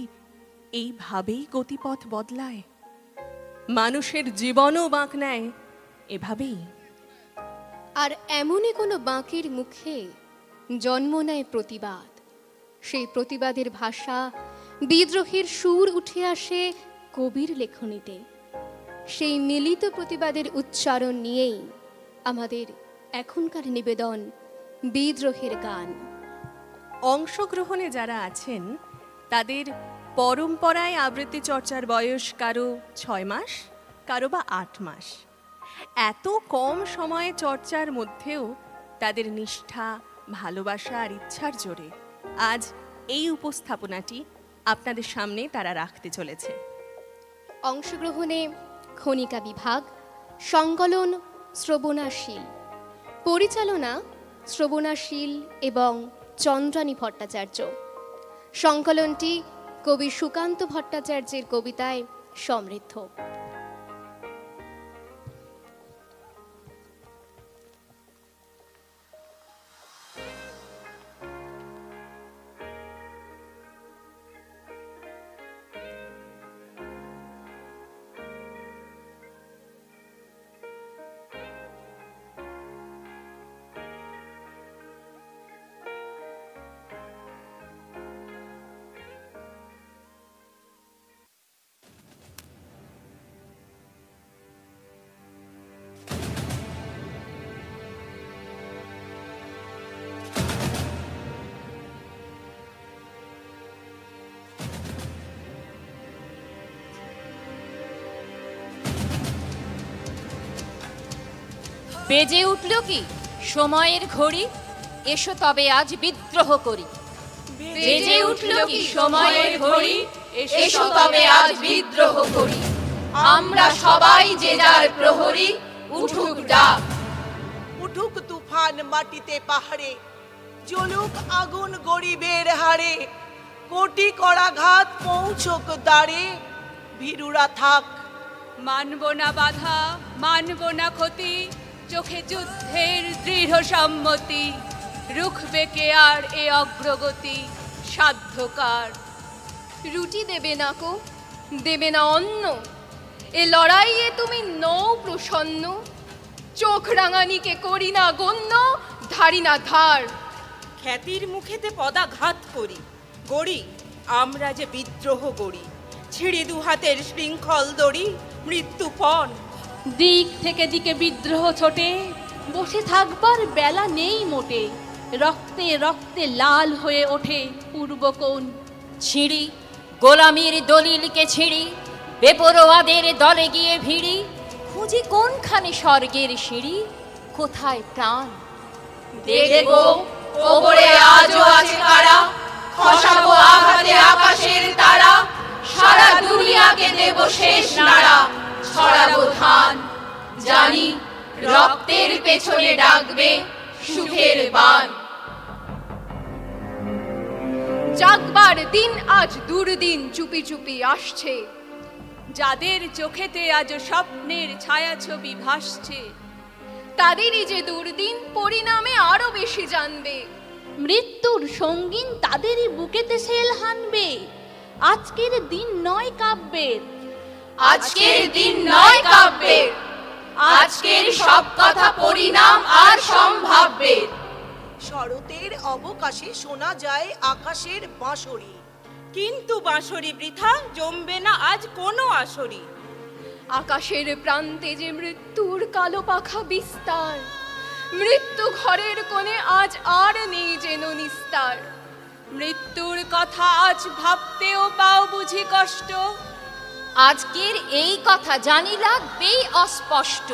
এইভাবেই গতিপথ বদলায়, মানুষের জীবনও বাঁক নেয় এভাবেই। আর এমনই কোনো বাঁকের মুখে জন্ম নেয় প্রতিবাদ। সেই প্রতিবাদের ভাষা, বিদ্রোহের সুর উঠে আসে কবির লেখনীতে। সেই মিলিত প্রতিবাদের উচ্চারণ নিয়েই আমাদের এখনকার নিবেদন বিদ্রোহের গান। অংশগ্রহণে যারা আছেন তাদের পরম্পরায় আবৃত্তি চর্চার বয়স কারো 6 মাস, কারো বা 8 মাস। এত কম সময়ে চর্চার মধ্যেও তাদের নিষ্ঠা, ভালোবাসা আর ইচ্ছার জোরে আজ এই উপস্থাপনাটি আপনাদের সামনে তারা রাখতে চলেছে। অংশগ্রহণে খনিকা বিভাগ, সংকলন শ্রবণাশীল, পরিচালনা শ্রবণাশীল এবং চন্দ্রানী ভট্টাচার্য। সংকলনটি কবি সুকান্ত ভট্টাচার্যের কবিতায় সমৃদ্ধ। বেজে উঠল কি সময়ের ঘড়ি, এসো তবে আজ বিদ্রোহ করি। বেজে উঠল কি সময়ের ঘড়ি, এসো তবে আজ বিদ্রোহ করি। আমরা সবাই যে যার প্রহরী, উঠুক ডাক। উঠুক তুফান মাটিতে পাহাড়ে, জ্বলুক আগুন গরিবের হাড়ে। কোটি করাঘাত পৌঁছক দ্বারে, ভীরুরা থাক। মানব না বাধা, মানব না ক্ষতি, চোখে যুদ্ধের দৃঢ় সম্মতি। রুখবে কে আর এ অগ্রগতি, সাধ্যকার। রুটি দেবে না কো, দেবে না অন্ন, এ লড়াইয়ে তুমি নও প্রসন্ন। চোখ রাঙানিকে করি না গণ্য, ধারি না ধার। খ্যাতির মুখেতে পদাঘাত করি, গড়ি আমরা যে বিদ্রোহ গড়ি। ছিঁড়ি দুহাতের শৃঙ্খল দড়ি, মৃত্যুপণ। দিক থেকে দিকে বিদ্রোহ ছোটে, বসে থাকবার বেলা নেই মোটে। রক্তে রক্তে লাল হয়ে ওঠে পূর্বকোণ। ছিঁড়ি গোলামির দলিলকে ছিঁড়ি, বেপরোয়াদের দলে গিয়ে ভিড়ি। খুঁজি কোনখানে স্বর্গের সিঁড়ি, কোথায় প্রাণ। দেখবো ওপরে আজও আছে কারা, খসাবো আঘাতে আকাশের তারা। সারা দুনিয়াকে দেব শেষ নাড়া, ছড়াবো ধান। জানি রক্তের পেছনে ডাকবে সুখের বান। জাগবার দিন আজ দুর্দিন চুপি চুপি আসছে। যাদের চোখেতে আজ স্বপ্নের ছায়াছবি ভাসছে, তাদেরই যে দুর্দিন পরিণামে আরো বেশি জানবে। মৃত্যুর সঙ্গীন তাদেরই বুকেতে সেল হানবে। আজকের দিন নয় কাব্যের, আজকের দিন নয় কাব্যের। আজকের সব কথা পরিণাম আর সম্ভাব্যের। শরতের অবকাশে শোনা যায় আকাশের বাঁশরি, কিন্তু বাঁশরি বৃথা, জমবে না আজ কোনো আসরি। আকাশের প্রান্তে যে মৃত্যুর কালো পাখা বিস্তার, মৃত্যু ঘরের কোণে আজ আর নেই যেন নিস্তার। মৃত্যুর কথা আজ ভাবতেও পাও বুঝি কষ্ট। আজকের এই কথা জানি রাখবেই অস্পষ্ট।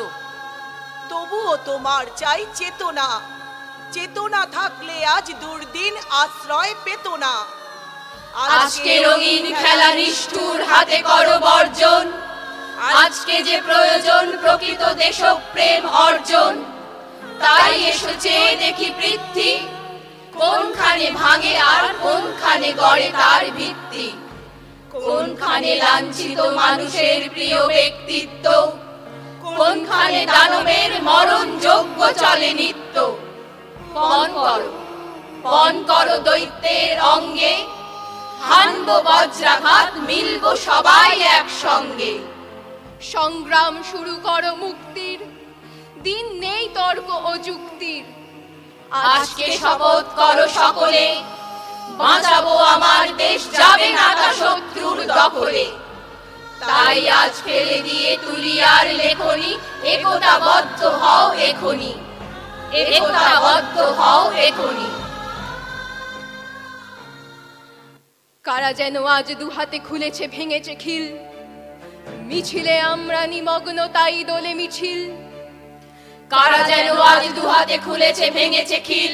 তবুও তোমার চাই চেতনা, চেতনা থাকলে আজ দুর্দিন আশ্রয় পেত না। আজকে রঙিন খেলা নিষ্ঠুর হাতে করো বর্জন, আজকে যে প্রয়োজন প্রকৃত দেশপ্রেম অর্জন। তাই এসেছে দেখি পৃথ্বী, কোনখানে ভাঙে আর কোনখানে গড়ে তার ভিত্তি, কোনখানে লাঞ্ছিত মানুষের প্রিয় ব্যক্তিত্ব, কোনখানে দানবের মরণ যোগ্য চলে নিত্য। পণ করো দৈত্যের অঙ্গে, হানব বজ্রাঘাত, মিলব সবাই একসঙ্গে। সংগ্রাম শুরু করো মুক্তির, দিন নেই তর্ক ও যুক্তির। আজকে শপথ করো সকলে, বাঁচাবো আমার দেশ, যাবে না তা শত্রুর দখলে। তাই আজ ফেলে দিয়ে তুলি আর লেখনি, একতাবদ্ধ হও এখনি, একতাবদ্ধ হও এখনি। কারা যেন আজ দুহাতে খুলেছে ভেঙেছে খিল, মিছিলে আমরা নিমগ্ন তাই দোলে মিছিল। কারা যেন আজ দুহাতে খুলেছে ভেঙেছে খিল,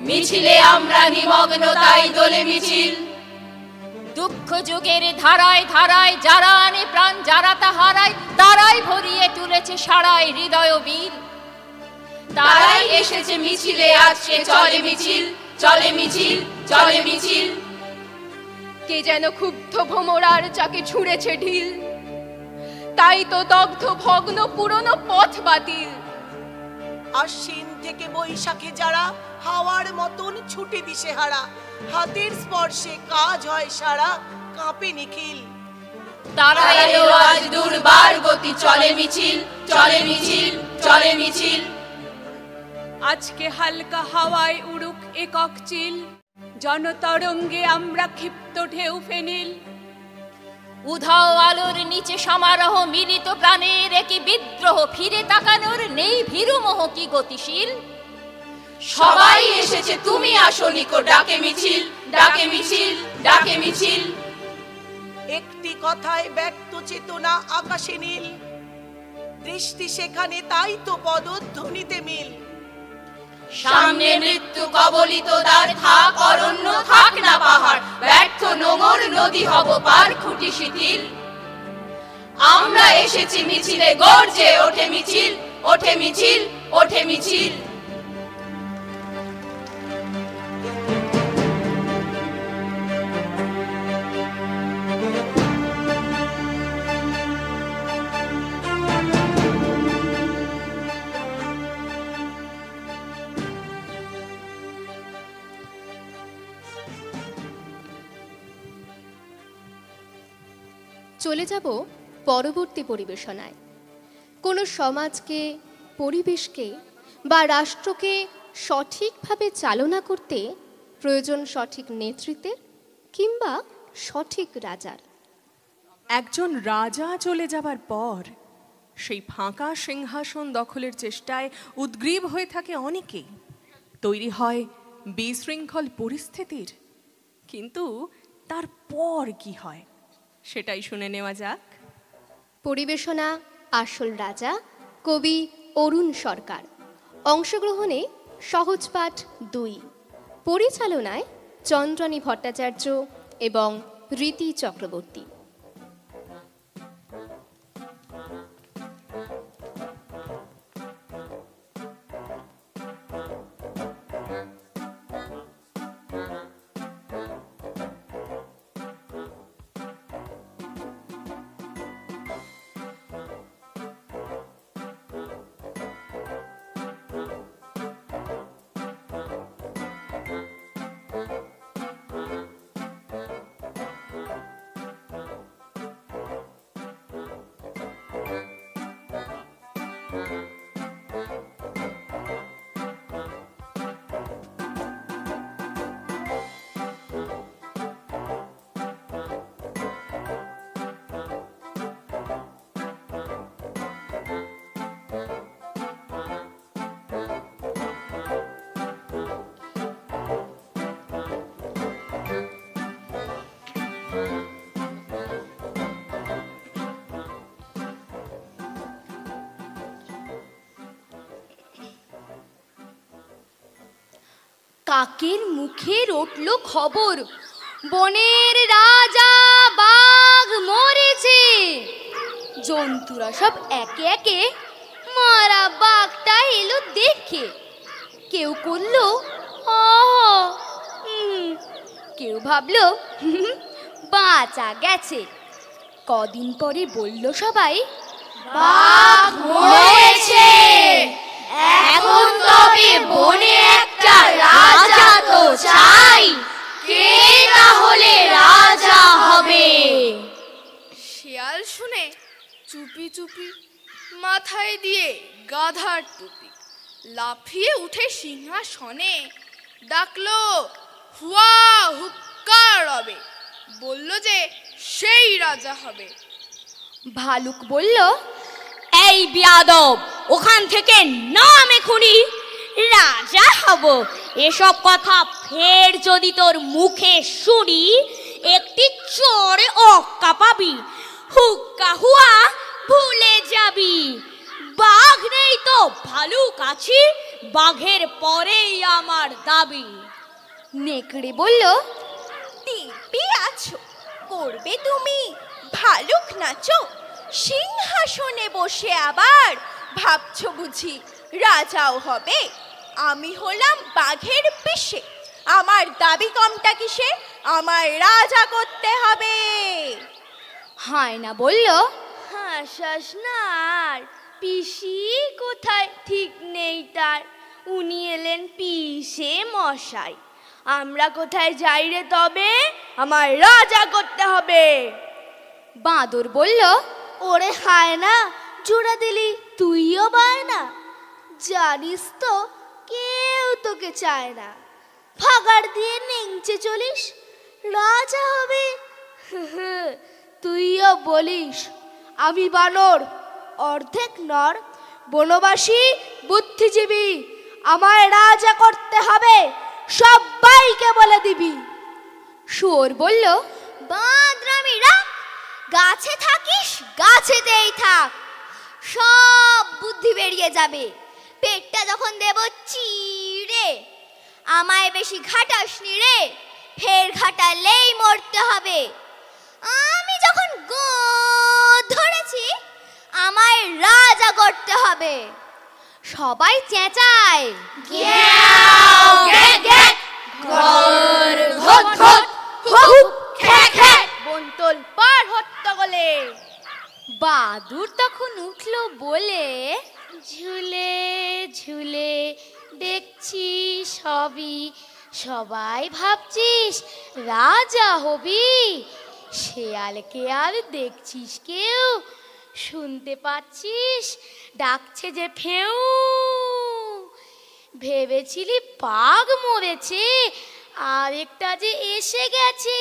মিছিলে আমরা নিমগ্ন তাই দোলে মিছিল। দুঃখ যুগের ধারায় ধারায় যারা আনে প্রাণ, যারা তা হারায় তারাই ভরিয়ে তুলেছে সারায় হৃদয় বীর। তারাই এসেছে মিছিলে, আজকে চলে মিছিল, চলে মিছিল, চলে মিছিল। কে যেন ক্ষুব্ধ ভোমরার চাকে ছুঁড়েছে ঢিল, তাই তো দগ্ধ ভগ্ন পুরনো পথ বাতিল। আশ্বিন থেকে বৈশাখে যারা হাওয়ার মতন ছুটে দিশে হারা, হাতের স্পর্শে কাজ হয় সারা, কাঁপে নিখিল। তারা এলো আজ দুর্বার গতি, চলে মিছিল, চলে মিছিল, চলে মিছিল। আজকে হালকা হাওয়ায় উড়ুক একক চিল, জনতরঙ্গে আমরা ক্ষিপ্ত ঢেউ ফেনিল। উধাও আলোর নিচে সমারোহ, মিলিত প্রাণের একই বিদ্রোহ, ফিরে তাকানোর নেই ভীরু মোহ কি গতিশীল। সবাই এসেছে তুমি আসো নিকো, ডাকে মিছিল, ডাকে মিছিল, ডাকে মিছিল। একটি কথায় ব্যক্ত চেতনা আকাশে নীল, দৃষ্টি সেখানে তাই তো পদধ্বনিতে মিল। সামনে মৃত্যু কবলিত দ্বার, থাক অরণ্য থাক না পাহাড়, ব্যর্থ নোঙর নদী হব পার খুঁটি শিথিল। আমরা এসেছি মিছিলে, গর্জে ওঠে মিছিল, ওঠে মিছিল, ওঠে মিছিল। চলে যাব পরবর্তী পরিবেশনায়। কোনো সমাজকে, পরিবেশকে বা রাষ্ট্রকে সঠিকভাবে চালনা করতে প্রয়োজন সঠিক নেতৃত্বের কিংবা সঠিক রাজার। একজন রাজা চলে যাবার পর সেই ফাঁকা সিংহাসন দখলের চেষ্টায় উদ্গ্রীব হয়ে থাকে অনেকেই, তৈরি হয় বিশৃঙ্খল পরিস্থিতির। কিন্তু তারপর কি হয় সেটাই শুনে নেওয়া যাক। পরিবেশনা আসল রাজা, কবি অরুণ সরকার। অংশগ্রহণে সহজ পাঠ 2, পরিচালনায় চন্দ্রানী ভট্টাচার্য এবং রীতি চক্রবর্তী। কাকের মুখে রটল খবর, বনের রাজা বাঘ মরেছে। জন্তুরা সব একে একে মারা বাঘটা এলো দেখে। কেউ করলো আহ, কেউ ভাবলো বাঁচা গেছে। কদিন পরে বলল সবাই, বাঘ মরেছে, এখন তবে বনে একটা রাজা তো চাই, কে তাহলে রাজা হবে? শিয়াল শুনে চুপি চুপি মাথায় দিয়ে গাধার টুপি লাফিয়ে উঠে সিংহাসনে ডাকলো হুয়া হুক্কা রবে, বলল যে সেই রাজা হবে। ভালুক বলল, এই বিয়াদব, ওখান থেকে নাম এখুনি, রাজা হব এসব কথা ফের যদি তোর মুখে শুনি, একটি চড়ে অক্কা পাবি, হুক্কা হুয়া ভুলে যাবি। বাঘ নেই তো ভালুক আছি, বাঘের পরেই আমার দাবি। নেকড়ে বলল, দিব্যি আছো, করবে তুমি ভালুক নাচো, সিংহাসনে বসে আবার ভাবছো বুঝি রাজাও হবে? আমি হলাম বাঘের পিসে, আমার দাবি কমটা কিসে, আমার রাজা করতে হবে। হায়না বলল, হাসাস না আর, পিসি কোথায় ঠিক নেই তার, উনি এলেন পিসে মশাই, আমরা কোথায় যাই রে তবে, আমার রাজা করতে হবে। বাঁদর বলল, ওরে হায়না, জোড়া দিলি তুইও বায়না, জানিস তো কেউ তোকে চায় না, ফাগাড় দিয়ে নেংচে চলিস, রাজা হবে তুইও বলিস। আমি বানর, অর্ধেক নর, বনবাসী, বুদ্ধিজীবী, আমায় রাজা করতে হবে, সবাইকে বলে দিবি। শুয়োর বলল, বাঁদরামিরা, গাছে থাকিস গাছেতেই থাক, সব বুদ্ধি বেরিয়ে যাবে, পেটটা যখন দেব চিড়ে, আমায় বেশি ঘাটাসনি রে, ফের ঘাটালেই মরতে হবে। আমি যখন ধরেছি, আমায় রাজা করতে হবে। সবাই চেঁচায়, গ্যাও গ্যাঁ গ্যাঁ, ঘর ঘট ঘট, হুক খ্যাঁ খ্যাঁ, বন্তল পার হট্টগোলে। বাদুর তখন উঠলো বলে, ঝুলে ঝুলে দেখছি সবই, সবাই ভাবছিস রাজা হবি, শেয়ালকে আর দেখছিস কেউ, শুনতে পাচ্ছিস ডাকছে যে ফেউ, ভেবেছিলি বাঘ মরেছে, আর একটা যে এসে গেছে,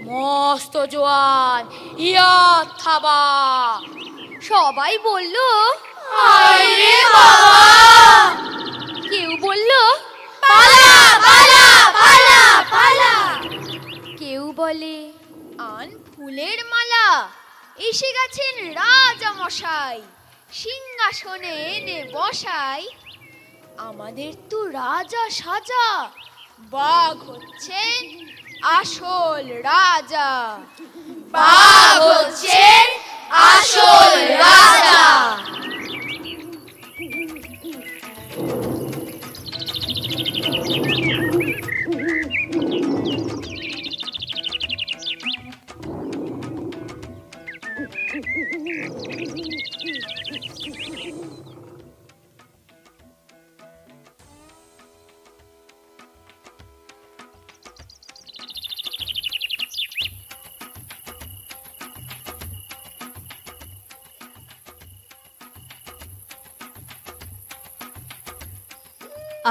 মস্ত জোয়ান ইয়া থাবা। সবাই বলল, আরে বাবা। কেউ বলল, পালা পালা পালা পালা। কেউ বলে, আন ফুলের মালা, এসে গেছেন রাজা মশাই, সিংহাসনে এনে বসাই, আমাদের তো রাজা সাজা, বাঘ হচ্ছেন আসল রাজা, বাঘ হচ্ছেন আসল রাজা।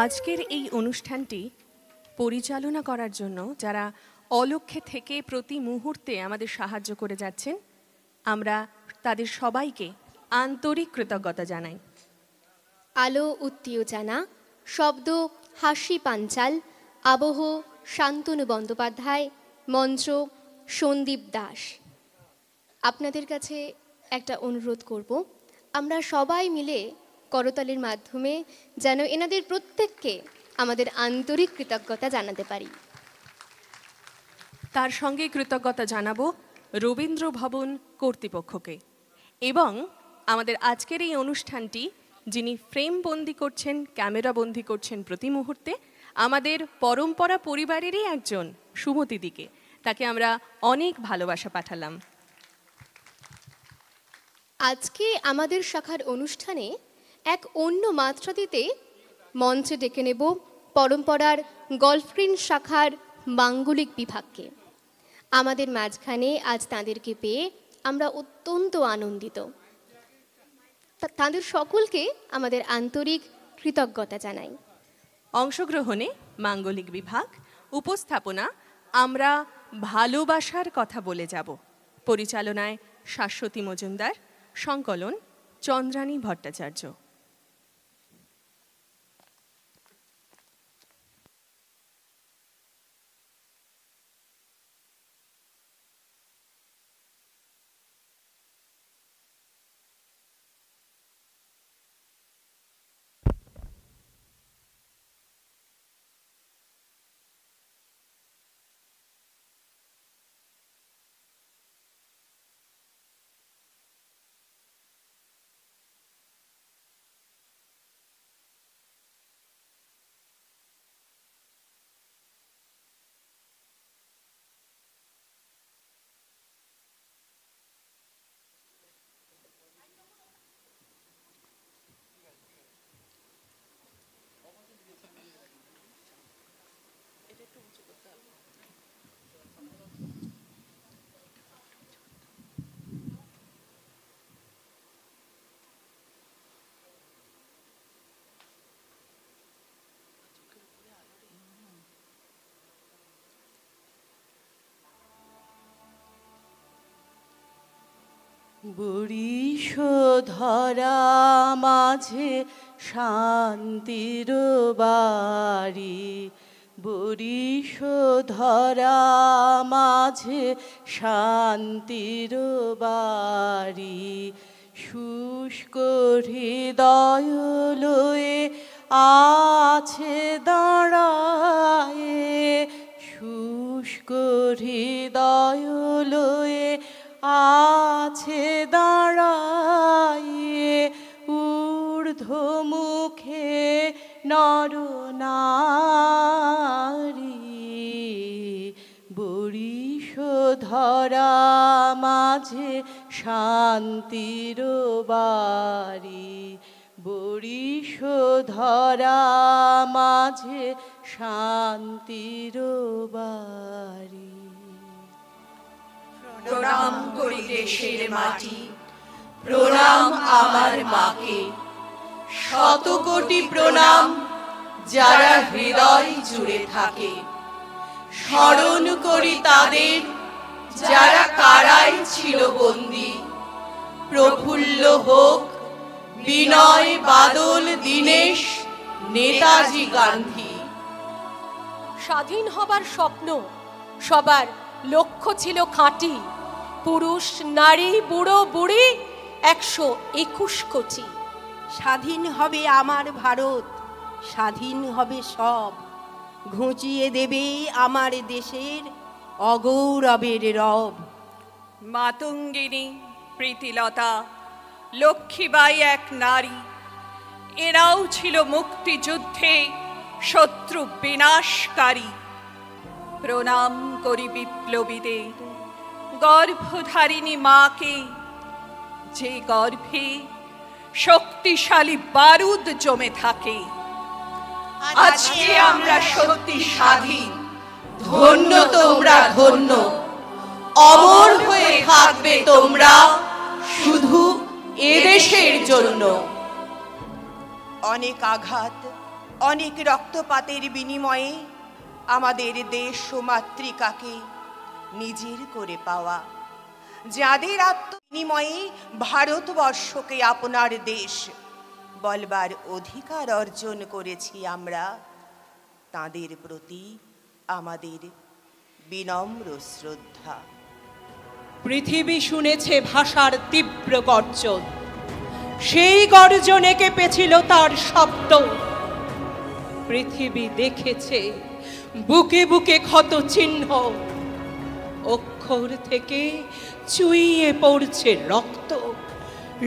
আজকের এই অনুষ্ঠানটি পরিচালনা করার জন্য যারা অলক্ষ্যে থেকে প্রতি মুহূর্তে আমাদের সাহায্য করে যাচ্ছেন, আমরা তাদের সবাইকে আন্তরিক কৃতজ্ঞতা জানাই। আলো উত্তেজনা, শব্দ হাসি পাঞ্চাল, আবহ শান্তনু বন্দ্যোপাধ্যায়, মঞ্চ সন্দীপ দাস। আপনাদের কাছে একটা অনুরোধ করব, আমরা সবাই মিলে করতালির মাধ্যমে যেন এনাদের প্রত্যেককে আমাদের আন্তরিক কৃতজ্ঞতা জানাতে পারি। তার সঙ্গে কৃতজ্ঞতা জানাবো রবীন্দ্র ভবন কর্তৃপক্ষকে এবং আমাদের আজকের এই অনুষ্ঠানটি যিনি ফ্রেম বন্দি করছেন, ক্যামেরা বন্দি করছেন প্রতি মুহূর্তে, আমাদের পরম্পরা পরিবারেরই একজন সুমতিদিকে, তাকে আমরা অনেক ভালোবাসা পাঠালাম। আজকে আমাদের শাখার অনুষ্ঠানে এক অন্য মাত্রা দিতে মঞ্চে ডেকে নেব পরম্পরার গল্ফগ্রিন শাখার মাঙ্গলিক বিভাগকে। আমাদের মাঝখানে আজ তাঁদেরকে পেয়ে আমরা অত্যন্ত আনন্দিত। তাঁদের সকলকে আমাদের আন্তরিক কৃতজ্ঞতা জানাই। অংশগ্রহণে মাঙ্গলিক বিভাগ, উপস্থাপনা আমরা ভালোবাসার কথা বলে যাব, পরিচালনায় শাশ্বতী মজুমদার, সংকলন চন্দ্রানী ভট্টাচার্য। বরিশ ধরা মাঝে শান্তির বাড়ি, বরিশ ধরা মাঝে শান্তির বাড়ি, শুষ্ক হৃদয় লয়ে আছে দাঁড়ায়ে, শুষ্ক হৃদয় লয়ে আছে দাঁড়ায়ে, ঊর্ধ্ব মুখে নরনারী, বরিশ ধরা মাঝে শান্তির বাড়ি, বরিশ ধরা মাঝে শান্তির বাড়ি। প্রণাম করি দেশের মাটি, প্রণাম আমার মাকে, শত কোটি প্রণাম যারা হৃদয় জুড়ে থাকে, স্মরণ করি তাদের যারা কারায় ছিল বন্দী, প্রফুল্ল হোক বিনয় বাদল দীনেশ নেতাজি গান্ধী। স্বাধীন হবার স্বপ্ন সবার লক্ষ্য ছিল খাঁটি, পুরুষ নারী বুড়ো বুড়ি 121 কোটি। স্বাধীন হবে আমার ভারত, স্বাধীন হবে সব, ঘুচিয়ে দেবে আমার দেশের অগৌরবের রব। মাতঙ্গিনী, প্রীতিলতা, লক্ষ্মীবাই এক নারী, এরাও ছিল মুক্তিযুদ্ধে শত্রু বিনাশকারী। প্রণাম করি বিপ্লবীদের, গর্ভধারিণী মাকে, যে গর্ভে শক্তিশালী বারুদ জমে থাকে। আজকে আমরা সত্যি স্বাধীন, ধন্য তোমরা ধন্য, অমর হয়ে থাকবে তোমরা শুধু এদেশের জন্য। অনেক আঘাত, অনেক রক্তপাতের বিনিময়ে আমাদের দেশ ও মাতৃকাকে নিজের করে পাওয়া, যাদের আত্মবিনিময়ে ভারতবর্ষকে আপনার দেশ বলবার অধিকার অর্জন করেছি আমরা, তাদের প্রতি আমাদের বিনম্র শ্রদ্ধা। পৃথিবী শুনেছে ভাষার তীব্র গর্জন, সেই গর্জনে কেঁপেছিল তার শব্দ। পৃথিবী দেখেছে বুকে বুকে ক্ষত চিহ্ন, অক্ষর থেকে চুইয়ে পড়ছে রক্ত।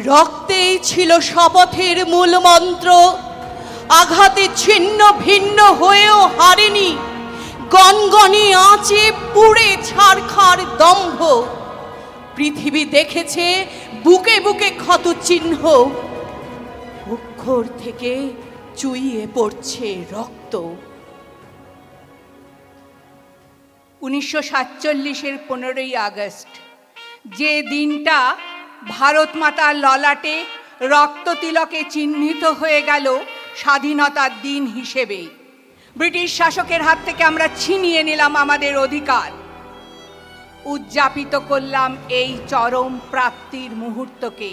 রক্তেই ছিল শপথের মূল মন্ত্র, আঘাতে ছিন্ন ভিন্ন হয়েও হারেনি, গনগনে আঁচে পুড়ে ছারখার দম্ভ। পৃথিবী দেখেছে বুকে বুকে ক্ষত চিহ্ন, অক্ষর থেকে চুইয়ে পড়ছে রক্ত। 1947-এর 15ই আগস্ট, যে দিনটা ভারত মাতার ললাটে রক্ত তিলকে চিহ্নিত হয়ে গেল স্বাধীনতার দিন হিসেবে। ব্রিটিশ শাসকের হাত থেকে আমরা ছিনিয়ে নিলাম আমাদের অধিকার, উদযাপিত করলাম এই চরম প্রাপ্তির মুহূর্তকে।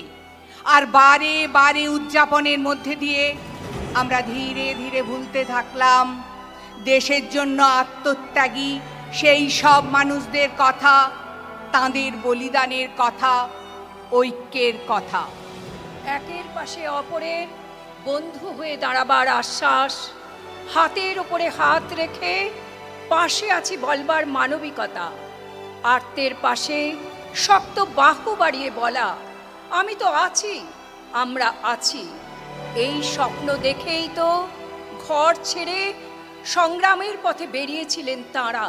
আর বারে বারে উদযাপনের মধ্যে দিয়ে আমরা ধীরে ধীরে ভুলতে থাকলাম দেশের জন্য আত্মত্যাগী সেই সব মানুষদের কথা, তাঁদের বলিদানের কথা, ঐক্যের কথা। একের পাশে অপরের বন্ধু হয়ে দাঁড়াবার আশ্বাস, হাতের ওপরে হাত রেখে পাশে আছি বলবার মানবিকতা, আর্তের পাশে শক্ত বাহু বাড়িয়ে বলা আমি তো আছি, আমরা আছি। এই স্বপ্ন দেখেই তো ঘর ছেড়ে সংগ্রামের পথে বেরিয়েছিলেন তাঁরা,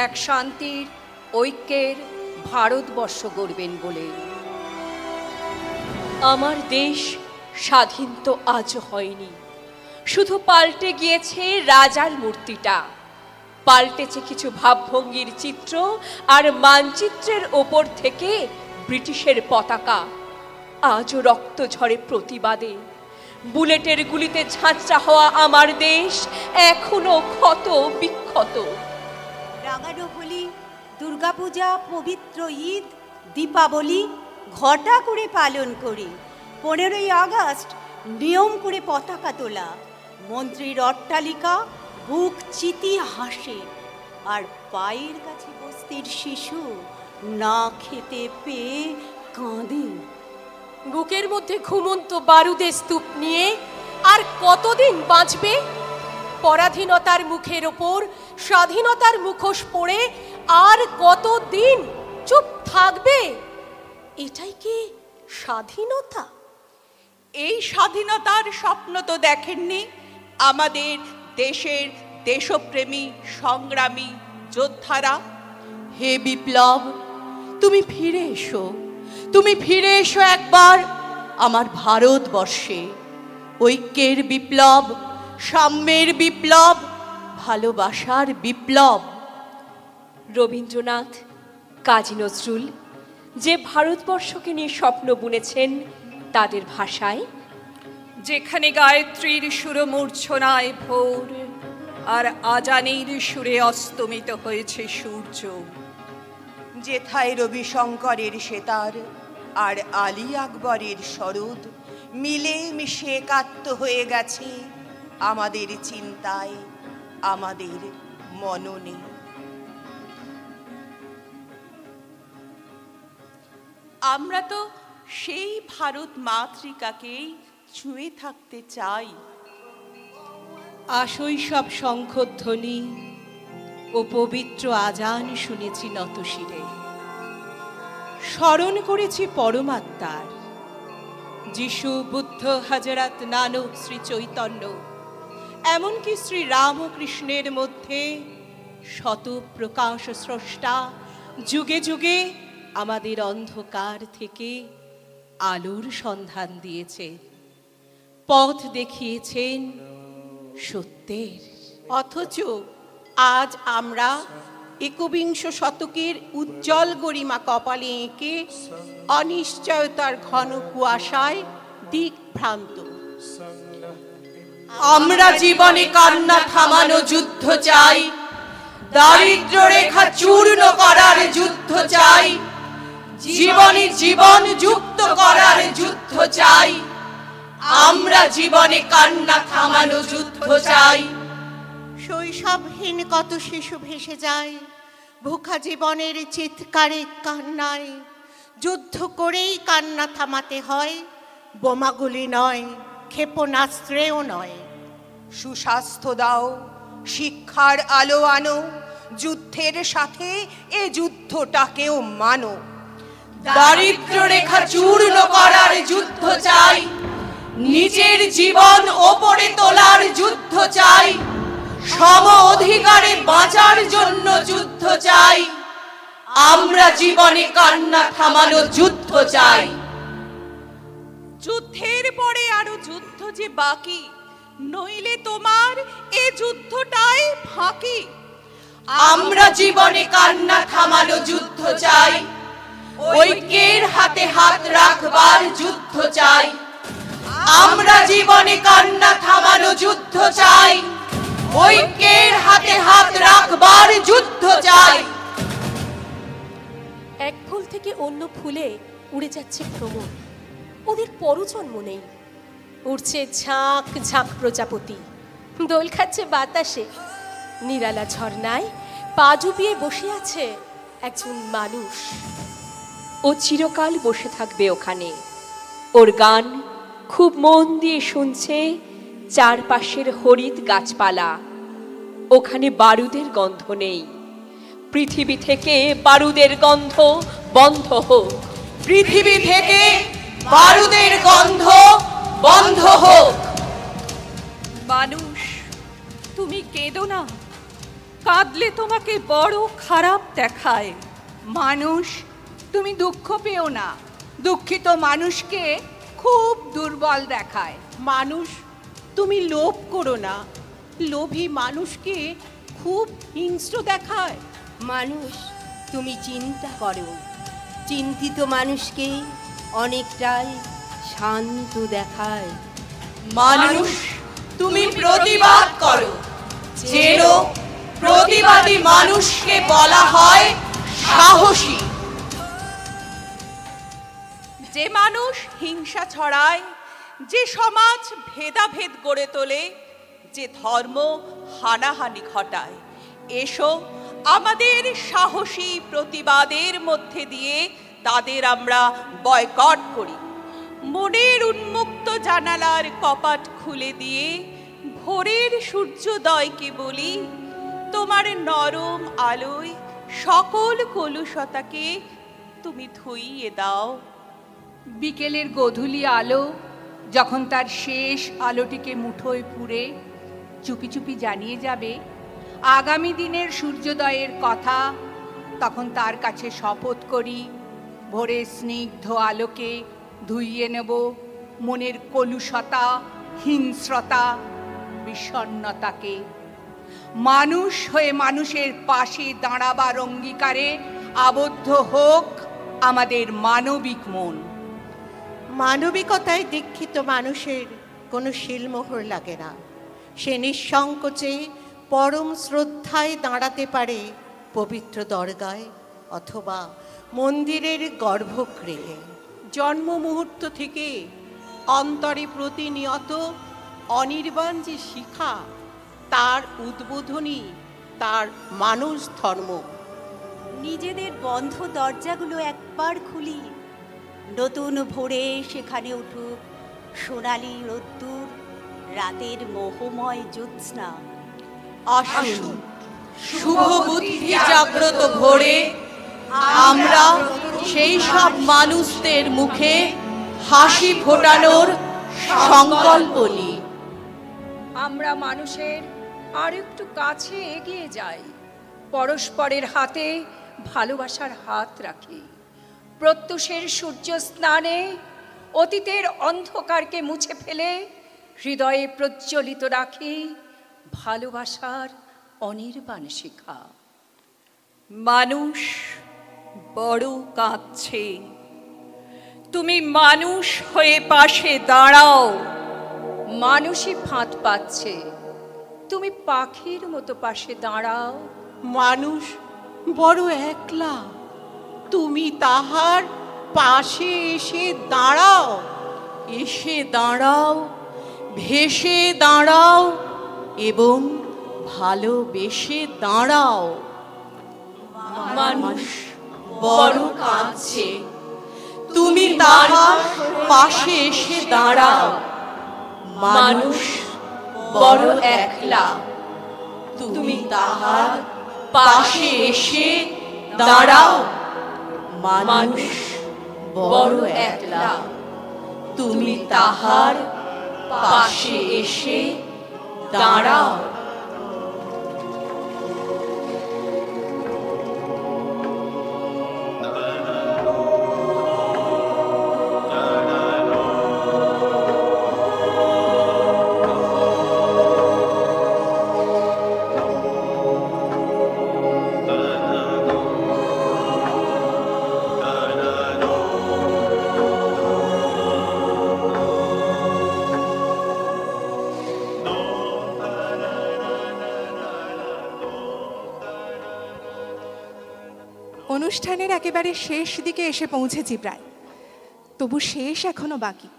এক শান্তির ঐক্যের ভারতবর্ষ গড়বেন বলে। আমার দেশ স্বাধীন তো আজ হয়নি, শুধু পাল্টে গিয়েছে রাজার মূর্তিটা, পাল্টেছে কিছু ভাবভঙ্গির চিত্র, আর মানচিত্রের ওপর থেকে ব্রিটিশের পতাকা। আজও রক্ত ঝরে প্রতিবাদে, বুলেটের গুলিতে ঝাঁঝরা হওয়া আমার দেশ এখনো ক্ষত বিক্ষত। রাঙানো হোলি, দুর্গাপূজা, পবিত্র ঈদ, দীপাবলি ঘটা করে পালন করি। 15ই আগস্ট নিয়ম করে পতাকা তোলা, মন্ত্রীর অট্টালিকা বুক চিতিয়ে হাসে, আর পায়ের কাছে বস্তির শিশু না খেতে পেয়ে কাঁদে। বুকের মধ্যে ঘুমন্ত বারুদের স্তূপ নিয়ে আর কতদিন বাঁচবে? পরাধীনতার মুখের ওপর স্বাধীনতার মুখোশ পড়ে আর কতদিন চুপ থাকবে? এটাই কি স্বাধীনতা? এই স্বাধীনতার স্বপ্ন তো দেখেননি আমাদের দেশের দেশপ্রেমী সংগ্রামী যোদ্ধারা। হে বিপ্লব, তুমি ফিরে এসো, তুমি ফিরে এসো একবার আমার ভারতবর্ষে। ঐক্যের বিপ্লব, সাম্যের বিপ্লব, ভালোবাসার বিপ্লব। রবীন্দ্রনাথ, কাজী নজরুল যে ভারতবর্ষকে নিয়ে স্বপ্ন বুনেছেন তাদের ভাষায়, যেখানে গায়ত্রীর সুরমূর্ছনায় ভোর আর আজানের সুরে অস্তমিত হয়েছে সূর্য, যেথায় রবি শঙ্করের সেতার আর আলী আকবরের সরোদ মিলে মিশে একাত্ম হয়ে গেছে আমাদের চিন্তায়, আমাদের মননে। আমরা তো সেই ভারত মাতৃকাকেই ছুঁয়ে থাকতে চাই। আশৈশব শঙ্খধ্বনি ও পবিত্র আজান শুনেছি নতশিরে, স্মরণ করেছি পরমাত্মার, যিশু, বুদ্ধ, হযরত নানক, শ্রী চৈতন্য, এমনকি শ্রী রামকৃষ্ণের মধ্যে শত প্রকাশ স্রষ্টা যুগে যুগে আমাদের অন্ধকার থেকে আলোর সন্ধান দিয়েছে, পথ দেখিয়েছেন সত্যের। অথচ আজ আমরা 21 শতকের উজ্জ্বল গরিমা কপালে এঁকে অনিশ্চয়তার ঘন কুয়াশায় দিকভ্রান্ত। আমরা জীবনে কান্না থামানো যুদ্ধ চাই, দারিদ্র্য রেখা চূর্ণ করার যুদ্ধ চাই, জীবনে জীবন যুক্ত করার যুদ্ধ চাই। আমরা জীবনে কান্না থামানো যুদ্ধ চাই। শৈশবহীন কত শিশু ভেসে যায় ভুখা জীবনের চিৎকারে কান্নায়, যুদ্ধ করেই কান্না থামাতে হয়, বোমাগুলি নয়, ক্ষেপণাস্ত্রেও নয়। সুস্বাস্থ্য দাও, শিক্ষার আলো আনো, যুদ্ধের সাথে এ যুদ্ধটাকেও মানো। দারিদ্র রেখা চূর্ণ করার যুদ্ধ চাই, নিজের জীবন ওপরে তোলার যুদ্ধ চাই, সম অধিকারে বাঁচার জন্য যুদ্ধ চাই, আমরা জীবনে কান্না থামানো যুদ্ধ চাই। যুদ্ধের পরে আরো যুদ্ধ যে বাকি, নইলে তোমার এ যুদ্ধটাই ফাঁকি। আমরা জীবনে কান্না থামানো যুদ্ধ চাই, ঐক্যের হাতে হাত রাখবার যুদ্ধ চাই। আমরা জীবনে কান্না থামানো যুদ্ধ চাই, ঐক্যের হাতে হাত রাখবার যুদ্ধ চাই। এক ফুল থেকে অন্য ফুলে উড়ে যাচ্ছে ভ্রমণ, ওদের পরজন্ম নেই। উড়ছে ঝাঁক ঝাঁক প্রজাপতি, দোল খাচ্ছে বাতাসে। নিরালা ঝর্ণায় পা ডুবিয়ে বসে আছে একজন মানুষ। ও চিরকাল বসে থাকবে ওখানে, ওর গান খুব মন দিয়ে শুনছে চারপাশের হরিত গাছপালা। ওখানে বারুদের গন্ধ নেই, পৃথিবী থেকে বারুদের গন্ধ বন্ধ হোক। পৃথিবী থেকে বারুদের গন্ধ বন্ধ হোক। মানুষ, তুমি কেঁদো না, কাঁদলে তোমাকে বড় খারাপ দেখায়। মানুষ, তুমি দুঃখ পেও না, দুঃখিত মানুষকে খুব দুর্বল দেখায়। মানুষ, তুমি লোভ করো না, লোভী মানুষকে খুব হিংস্র দেখায়। মানুষ, তুমি চিন্তা করো, চিন্তিত মানুষকে অনেকটাই শান্ত দেখায়। মানুষ, তুমি প্রতিবাদ করো, যেন প্রতিবাদী মানুষকে বলা হয় সাহসী। যে মানুষ হিংসা ছড়ায়, যে সমাজ ভেদাভেদ গড়ে তোলে, যে ধর্ম হানাহানি ঘটায়, এসো আমাদের সাহসী প্রতিবাদের মধ্যে দিয়ে তাদের আমরা বয়কট করি। মনের উন্মুক্ত জানালার কপাট খুলে দিয়ে ভোরের সূর্যোদয়কে বলি, তোমার নরম আলোয় সকল কলুষতাকে তুমি ধুইয়ে দাও। বিকেলের গোধূলি আলো যখন তার শেষ আলোটিকে মুঠোয় পুরে চুপি চুপি জানিয়ে যাবে আগামী দিনের সূর্যোদয়ের কথা, তখন তার কাছে শপথ করি ভোরের স্নিগ্ধ আলোকে ধুইয়ে নেব মনের কলুষতা, হিংস্রতা, বিষণ্ণতাকে। মানুষ হয়ে মানুষের পাশে দাঁড়াবার অঙ্গীকারে আবদ্ধ হোক আমাদের মানবিক মন। মানবিকতায় দীক্ষিত মানুষের কোনো শিলমোহর লাগে না, সে নিঃসংকোচে পরম শ্রদ্ধায় দাঁড়াতে পারে পবিত্র দরগায় অথবা মন্দিরের গর্ভগৃহে। জন্ম মুহূর্ত থেকে অন্তরে প্রতিনিয়ত অনির্বাণ যে শিখা, তার উদ্বোধনী তার মানুষ ধর্ম। নিজেদের বন্ধ দরজাগুলো একবার খুলি, নতুন ভোরে সেখানে উঠুক সোনালি রোদ্দুর, রাতের মোহময় জ্যোৎস্না। আসুন শুভ বুদ্ধি জাগ্রত ভোরে আমরা সেই সব মানুষদের মুখে হাসি ফোটানোর সংকল্প নিই। আমরা মানুষের আর একটু কাছে এগিয়ে যাই, পরস্পরের হাতে ভালোবাসার হাত রাখি। প্রত্যুষের সূর্য স্নানে অতীতের অন্ধকারকে মুছে ফেলে হৃদয়ে প্রজ্বলিত রাখি ভালোবাসার অনির্বাণ শিখা। মানুষ বড় কাঁদছে, তুমি মানুষ হয়ে পাশে দাঁড়াও। মানুষই ফাঁদ পাচ্ছে, তুমি পাখির মতো পাশে দাঁড়াও। মানুষ বড় একলা, তুমি তাহার পাশে এসে দাঁড়াও। এসে দাঁড়াও, ভেসে দাঁড়াও এবং ভালোবেসে দাঁড়াও। মানুষ বড় কাঁদছে, তুমি তাহার পাশে এসে দাঁড়াও। মানুষ বড় একলা, তুমি তাহার পাশে এসে দাঁড়াও। মানুষ বড় একলা, তুমি তাহার পাশে এসে দাঁড়াও। অনুষ্ঠানের একেবারে শেষ দিকে এসে পৌঁছেছি প্রায়, তবু শেষ এখনো বাকি।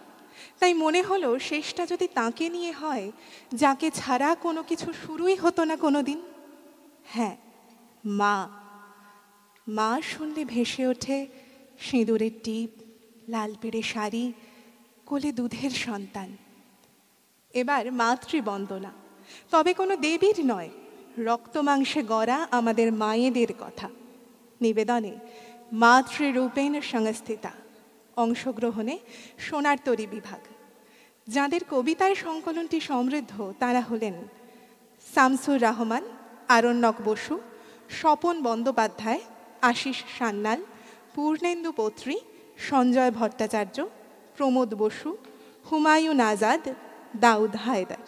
তাই মনে হলো শেষটা যদি তাকে নিয়ে হয় যাকে ছাড়া কোনো কিছু শুরুই হতো না কোনো দিন। হ্যাঁ, মা। মা শুনলে ভেসে ওঠে সিঁদুরের টিপ, লাল পেড়ে শাড়ি, কোলে দুধের সন্তান। এবার মাতৃবন্দনা, তবে কোনো দেবীর নয়, রক্ত মাংসে গড়া আমাদের মায়েদের কথা। নিবেদনে মাতৃরূপেণ সংস্থিতা, অংশগ্রহণে সোনার তরী বিভাগ। যাদের কবিতায় সংকলনটি সমৃদ্ধ তারা হলেন শামসুর রহমান, আরণ্যক বসু, স্বপন বন্দ্যোপাধ্যায়, আশিস সান্যাল, পূর্ণেন্দু পত্রী, সঞ্জয় ভট্টাচার্য, প্রমোদ বসু, হুমায়ুন আজাদ, দাউদ হায়দার।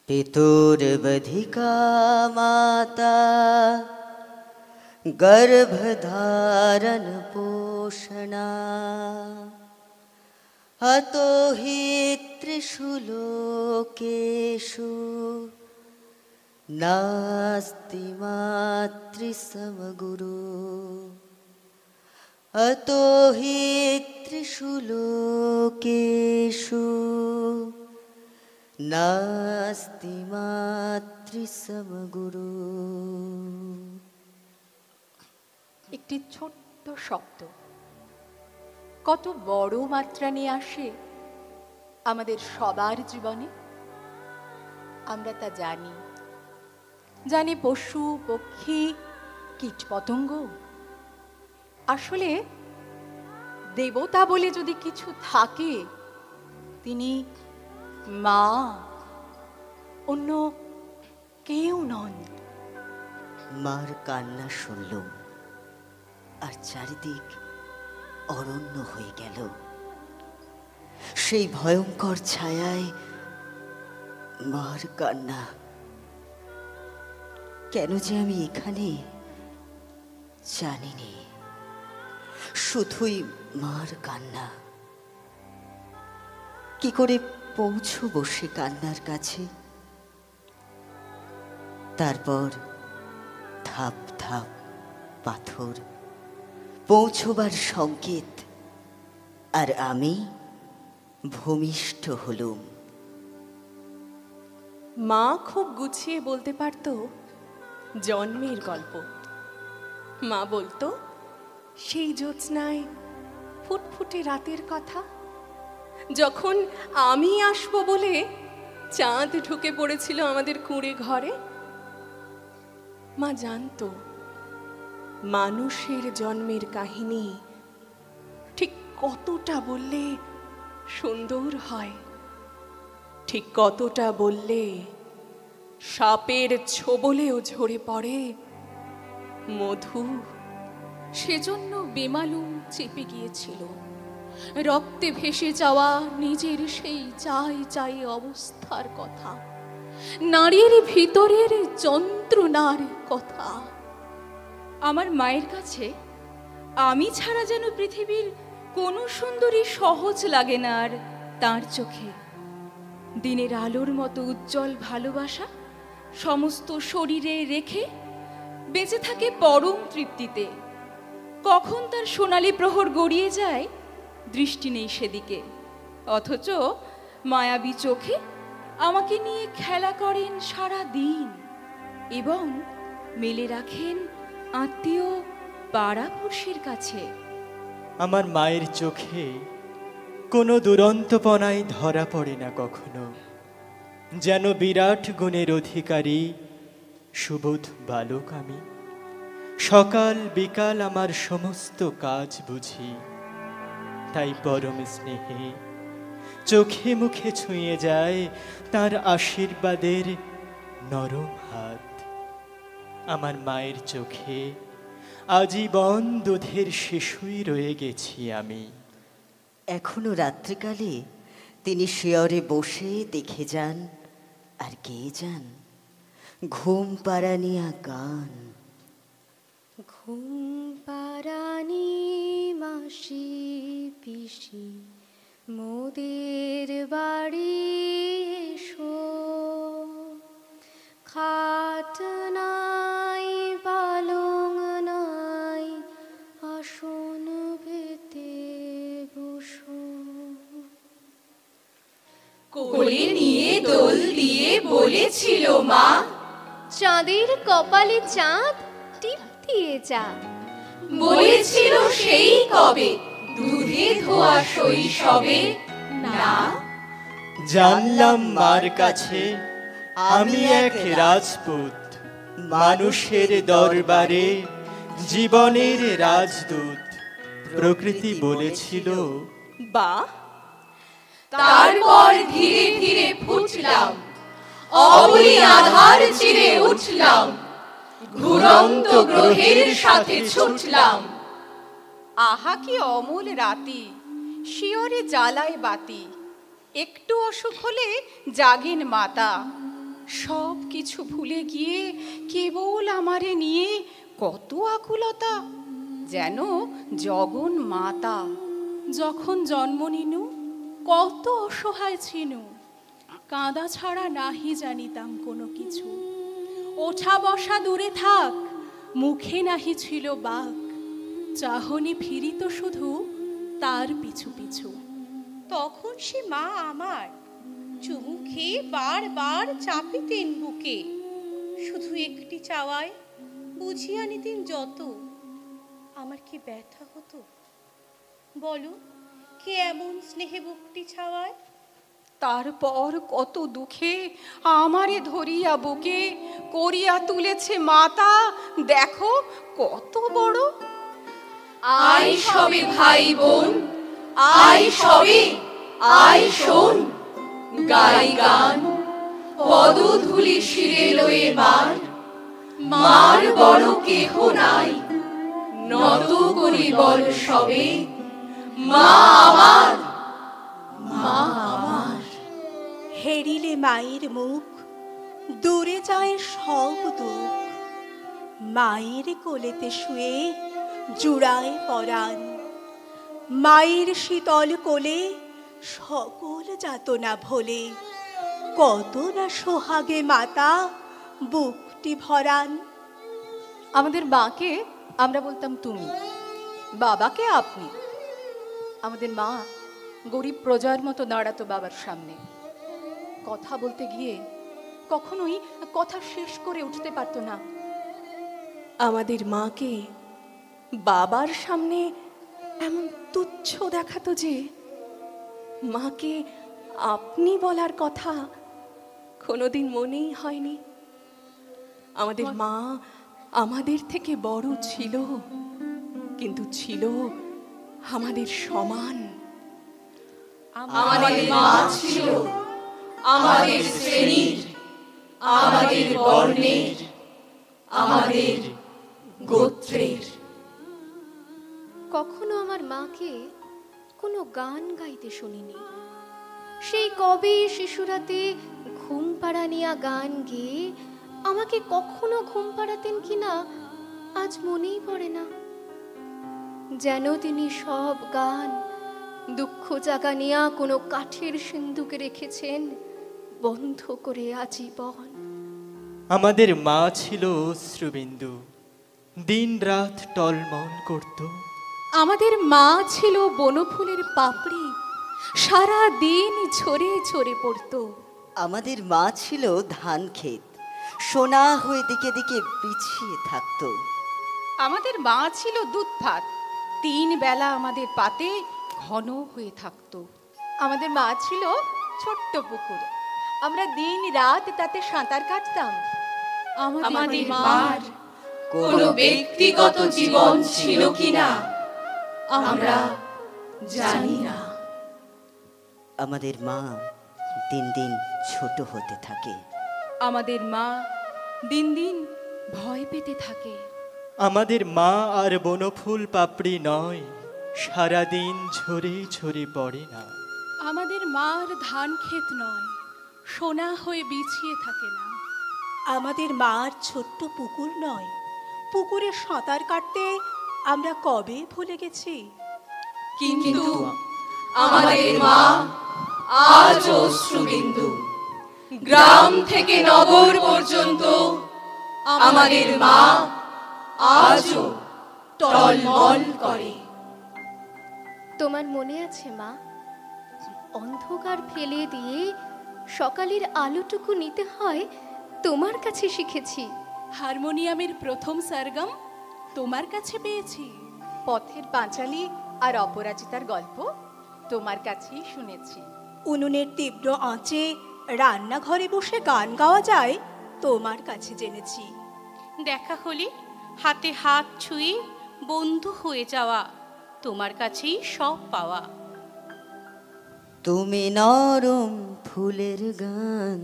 पितुर्वधिका माता गर्भधारण पोषणा हतो हि त्रिषु लोकेषु नास्ति मातृसमगुरु हतो हि त्रिषु लोकेषु नास्ति मातृसमगुरु। একটি ছোট্ট শব্দ কত বড় মাত্রা নিয়ে আসে আমাদের সবার জীবনে। আমরা তা জানি, জানি পশু পক্ষী কীটপতঙ্গ। আসলে দেবতা বলে যদি কিছু থাকে তিনি মা, অন্য কেউ নন। মার কান্না শুনলুম আর চারিদিক অরণ্য হয়ে গেল। সেই ভয়ঙ্কর ছায়ায় মার কান্না। কেন যে আমি এখানে জানিনি, শুধুই মার কান্না। কি করে পৌঁছবো সে কান্নার কাছে? তারপর ধাপ ধাপ পাথর, পৌঁছবার সংকেত, আর আমি ভূমিষ্ঠ হলুম। মা খুব গুছিয়ে বলতে পারত জন্মের গল্প। মা বলতো সেই জ্যোৎস্নায় ফুটফুটে রাতের কথা, যখন আমি আসবো বলে চাঁদ ঢুকে পড়েছিল আমাদের কুঁড়ে ঘরে। মা জানতো মানুষের জন্মের কাহিনী ঠিক কতটা বললে সুন্দর হয়, ঠিক কতটা বললে সাপের ছোবলেও ঝরে পড়ে মধু। সেজন্য বেমালুম চেপে গিয়েছিল রক্তে ভেসে যাওয়া নিজের সেই চাই চাই অবস্থার কথা, নারীর ভিতরের যন্ত্রণার কথা। আমার মায়ের কাছে আমি ছাড়া যেন পৃথিবীর কোনো সুন্দরী সহজ লাগে না আর তার চোখে। দিনের আলোর মতো উজ্জ্বল ভালোবাসা সমস্ত শরীরে রেখে বেঁচে থাকে পরম তৃপ্তিতে। কখন তার সোনালী প্রহর গড়িয়ে যায় দৃষ্টি নেই সেদিকে, অথচ মায়াবী চোখে আমাকে নিয়ে খেলা করেন সারা দিন এবং মেলে রাখেন আত্মীয় পাড়াপড়শির কাছে। আমার মায়ের চোখে কোনো দুরন্তপনায় ধরা পড়ে না কখনো, যেন বিরাট গুণের অধিকারী সুবোধ বালক আমি। সকাল বিকাল আমার সমস্ত কাজ বুঝি, তাই পরম স্নেহে চোখে মুখে ছুঁয়ে যায় তার আশীর্বাদের নরম হাত। আমার মায়ের চোখে আজীবন দুধের শিশুই রয়ে গেছি আমি। এখনো রাত্রিকালে তিনি শিয়রে বসে দেখে যান আর গেয়ে যান ঘুম পাড়ানিয়া গান। ঘুম পাড়ানি মাসি পিসি মোদের বাড়ি এসো, খাট নাই পালং নাই আসন পেতে বসো। কোলে নিয়ে দোল দিয়ে বলেছিল মা, চাঁদের কপালে চাঁদ টিপ দিয়ে যা। বলেছিল সেই কবে দুধে ধোয়া শৈশবে না। জানলাম মার কাছে আমি এক রাজপুত, মানুষের দরবারে জীবনের রাজদূত। প্রকৃতি বলেছিল বাহ, তারপর ধীরে ধীরে ফুটলাম, অবলি আধার চিরে উঠলাম, ঘুরন্ত গ্রহের সাথে ছুটলাম। আহা কি অমূল রাতি, শিয়রে জ্বালায় বাতি, একটু অসুখ হলে জাগেন মাতা। সব কিছু ভুলে গিয়ে কেবল আমারে নিয়ে কত আকুলতা, যেন জগন মাতা। যখন জন্ম নিনু কত অসহায় ছিনু, কাঁদা ছাড়া নাহি জানিতাম কোনো কিছু। ওঠা বসা দূরে থাক, মুখে নাহি ছিল বাক, চাহনি ফিরিত শুধু তার পিছু পিছু। তখন সে মা আমার চুমু খেয়ে বারবার চাপিতেন বুকে, শুধু একটি চাওয়ায় বুঝিয়া নিতেন যত। আমার কি ব্যথা হতো বলো, কে এমন স্নেহে বুকটি ছাওয়ায়। তারপর কত দুঃখে আমারে ধরিয়া বুকে করিয়া তুলেছে মাতা, দেখো কত বড়। আই সবে ভাই বোন, আই সবে, আই শোন, গাই গান, পদধূলি শিরে লয়ে মার, মার বড় কেহ নাই, নত করি বল সবে, মা আমার, মা আমার। হেরিলে মায়ের মুখ দূরে যায় সব দুঃখ, মায়ের কোলেতে শুয়ে জুড়ায় পরাণ। মায়ের শীতল কোলে সকল যাতনা ভোলে, কত না সোহাগে মাতা বুকটি ভরান। আমাদের মাকে আমরা বলতাম তুমি, বাবাকে আপনি। আমাদের মা গরিব প্রজার মতো দাঁড়াতো বাবার সামনে, কথা বলতে গিয়ে কখনোই কথা শেষ করে উঠতে পারতো না। আমাদের মাকে বাবার সামনে এমন তুচ্ছ দেখাতো যে মাকে আপনি বলার কথা কোনোদিন মনেই হয়নি। আমাদের মা আমাদের থেকে বড় ছিল, কিন্তু ছিল আমাদের সমান। আমাদের মা ছিল আমাদের শ্রেণীর, আমাদের বর্ণের, আমাদের গোত্রের। কখনো আমার মাকে কোনো গান গাইতে শুনিনি। সেই কবে শিশুরাতে ঘুম পাড়ানিয়া গান গেয়ে আমাকে কখনো ঘুম পাড়াতেন কিনা আজ মনেই পড়ে না। যেন তিনি সব গান দুঃখ জাগানিয়া কোনো কাঠের সিন্ধুকে রেখেছেন বন্ধ করে আজীবন। আমাদের মা ছিল অশ্রুবিন্দু, দিন রাত টলমল করত। আমাদের মা ছিল বনফুলের পাপড়ি, সারা দিন ঝরে ঝরে পড়তো। আমাদের মা ছিল ধান ক্ষেত, সোনা হয়ে দিকে দিকে বিছিয়ে থাকতো। আমাদের মা ছিল দুধ ভাত, 3 বেলা আমাদের পাতে ঘন হয়ে থাকতো। আমাদের মা ছিল ছোট্ট পুকুর, আমরা দিন রাত তাতে সাঁতার কাটতাম। আমাদের মার কোনো ব্যক্তিগত জীবন ছিল কিনা আমরা জানি না। আমাদের মা দিন দিন ছোট হতে থাকে। আমাদের মা দিন দিন ভয় পেতে থাকে। আমাদের মা আর বনফুল পাপড়ি নয়, সারাদিন ঝরে ঝরে পড়ে না। আমাদের মার ধান ক্ষেত নয়, সোনা হয়ে বিছিয়ে থাকে না। আমাদের মার ছোট্ট পুকুর নয়, পুকুরে সাঁতার কাটতে আমরা কবে ভুলে গেছি। কিন্তু আমাদের মা আজ অশ্রুবিন্দু, গ্রাম থেকে নগর পর্যন্ত আমাদের মা আজও টলমল করে। তোমার মনে আছে মা, অন্ধকার ফেলে দিয়ে সকালের আলোটুকু নিতে হয় তোমার কাছে শিখেছি। হারমোনিয়ামের প্রথম সরগম তোমার কাছে পেয়েছি। পথের পাঁচালী আর অপরাজিতার গল্প তোমার কাছেই শুনেছি। উনুনের তীব্র আঁচে রান্নাঘরে বসে গান গাওয়া যায় তোমার কাছে জেনেছি। দেখা হলে হাতে হাত ছুঁয়ে বন্ধু হয়ে যাওয়া তোমার কাছেই সব পাওয়া। তুমি নরম ফুলের গান,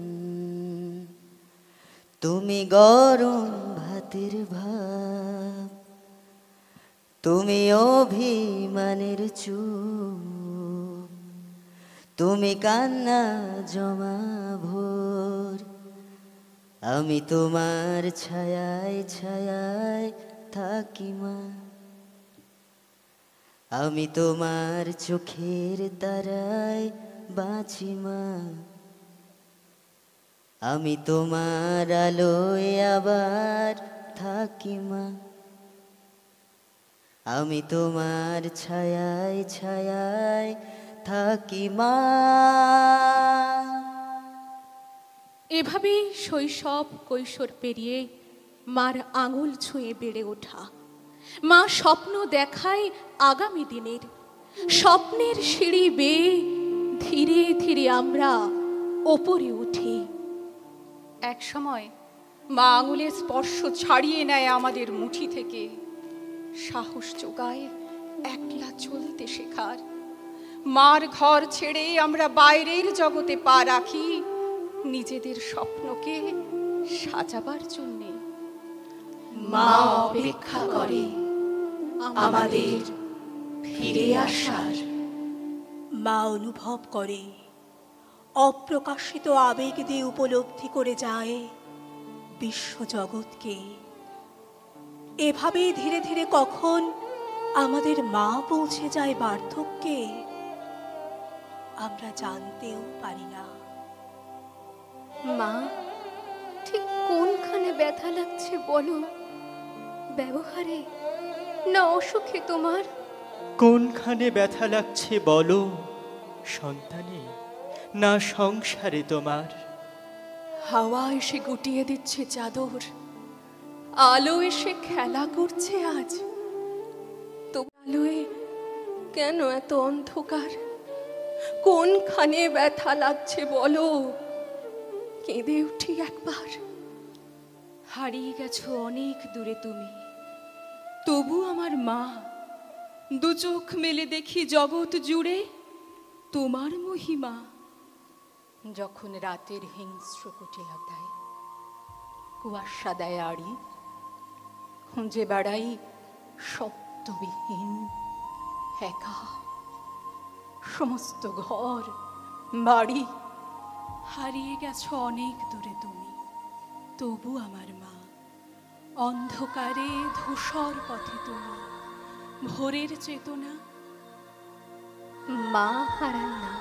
তুমি গরম ভাতের ভাব, তুমি অভিমানের চুপ, তুমি কান্না জমা ভোর। আমি তোমার ছায়ায় ছায়ায় থাকি মা, আমি তোমার চোখের তারায় বাঁচি মা, আমি তোমার আলোয় আবার থাকি মা, আমি তোমার ছায়ায় ছায়ায় থাকি মা। এভাবেই শৈশব কৈশোর পেরিয়ে মার আঙুল ছুঁয়ে বেড়ে ওঠা। মা স্বপ্ন দেখায় আগামী দিনের, স্বপ্নের সিঁড়ি বেয়ে ধীরে ধীরে আমরা ওপরে উঠি। এক সময় মা আঙুলের স্পর্শ ছাড়িয়ে নেয় আমাদের মুঠি থেকে, সাহস যোগায় একলা চলতে শেখার। মার ঘর ছেড়ে আমরা বাইরের জগতে পা রাখি নিজেদের স্বপ্নকে সাজাবার জন্যে। মা অপেক্ষা করে আমাদের ফিরে আসার। মা অনুভব করে, অপ্রকাশিত আবেগ দিয়ে উপলব্ধি করে যায় বিশ্বজগৎকে। এভাবেই ধীরে ধীরে কখন আমাদের মা পৌঁছে যায় বার্ধক্যে আমরা জানতেও পারি না। মা ঠিক কোনখানে ব্যথা লাগছে বলো, ব্যবহারে না অসুখে তোমার? কোনখানে ব্যথা লাগছে বলো, সন্তানে না সংসারে তোমার? হাওয়া এসে গুটিয়ে দিচ্ছে চাদর, আলো এসে খেলা করছে আজ। তো আলোয় কেন এত অন্ধকার? কোনখানে ব্যথা লাগছে বলো, কেঁদে উঠি একবার। হারিয়ে গেছো অনেক দূরে তুমি, তবু আমার মা। দু চোখ মেলে দেখি জগৎ জুড়ে তোমার মহিমা। যখন রাতের হিংস্র কুটিলতায় কুয়াশা দেয় আড়ি, খুঁজে বেড়াই শব্দবিহীন একা সমস্ত ঘর বাড়ি। হারিয়ে গেছো অনেক দূরে তুমি, তবু আমার মা। অন্ধকারে ধূসর পথে তুমি, ভোরের চেতনা। মা হারান না,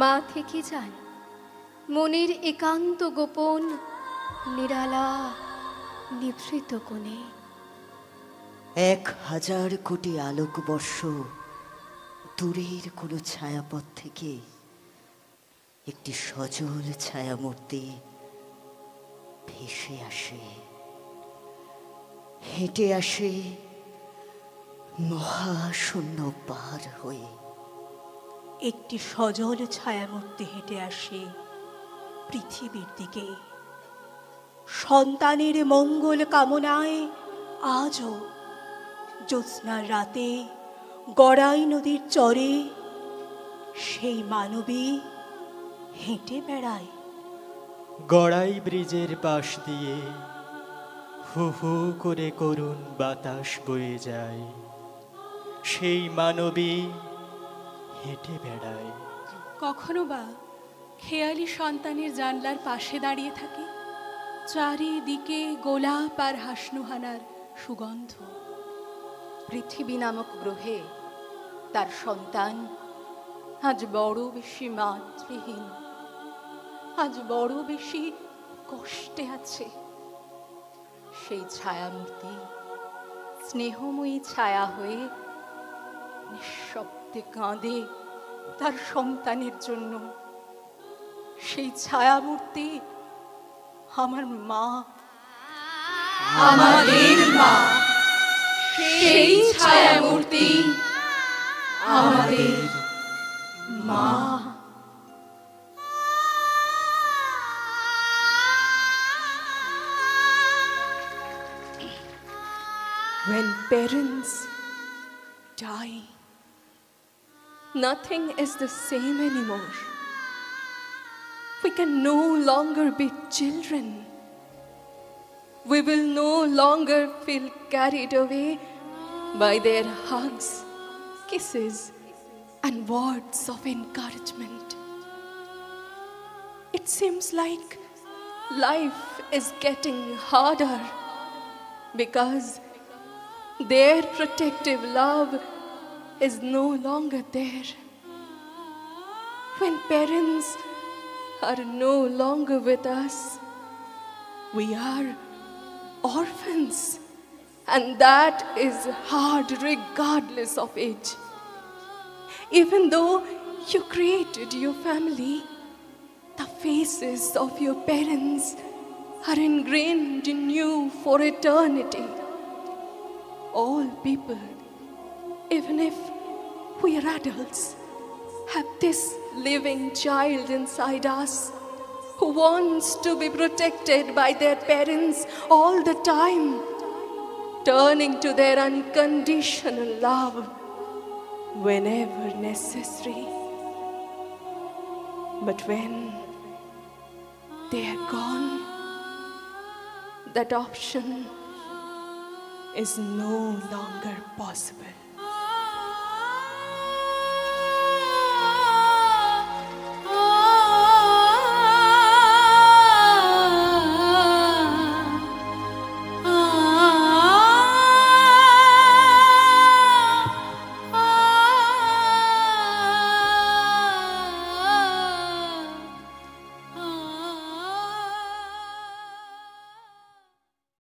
মা থেকে যান মনের একান্ত গোপন নিরালা নিভৃত কোণে। 1000 কোটি আলোকবর্ষ দূরের কোনো ছায়াপথ থেকে একটি সজল ছায়ামূর্তি ভেসে আসে, হেঁটে আসে মহাশূন্য পার হয়ে। একটি সজল ছায়ামূর্তি হেঁটে আসে পৃথিবীর দিকে, সন্তানের মঙ্গল কামনায়। আজও জ্যোৎস্নার রাতে গড়াই নদীর চরে সেই মানবী হেঁটে বেড়ায়। গড়াই ব্রিজের পাশ দিয়ে হু হু করে করুণ বাতাস বয়ে যায়, সেই মানবী হেঁটে বেড়ায়। কখনো বা খেয়ালি সন্তানের জানলার পাশে দাঁড়িয়ে থাকে, চারিদিকে গোলাপ আর হাসনুহানার সুগন্ধ। পৃথিবী নামক গ্রহে তার সন্তান আজ বড় বেশি মাতৃহীন, আজ বড় বেশি কষ্টে আছে। সেই ছায়ামূর্তি স্নেহময়ী ছায়া হয়ে নিঃশব্দে কাঁদে তার সন্তানের জন্য। সেই ছায়ামূর্তি আমার মা, আমাদের মা। সেই ছায়ামূর্তি আমাদের মা। When parents die, nothing is the same anymore. We can no longer be children. We will no longer feel carried away by their hugs, kisses, and words of encouragement. It seems like life is getting harder because their protective love is no longer there. When parents are no longer with us, we are orphans, and that is hard regardless of age. Even though you created your family, the faces of your parents are ingrained in you for eternity. All people, even if we are adults, have this living child inside us who wants to be protected by their parents all the time, turning to their unconditional love whenever necessary. But when they are gone, that option is no longer possible.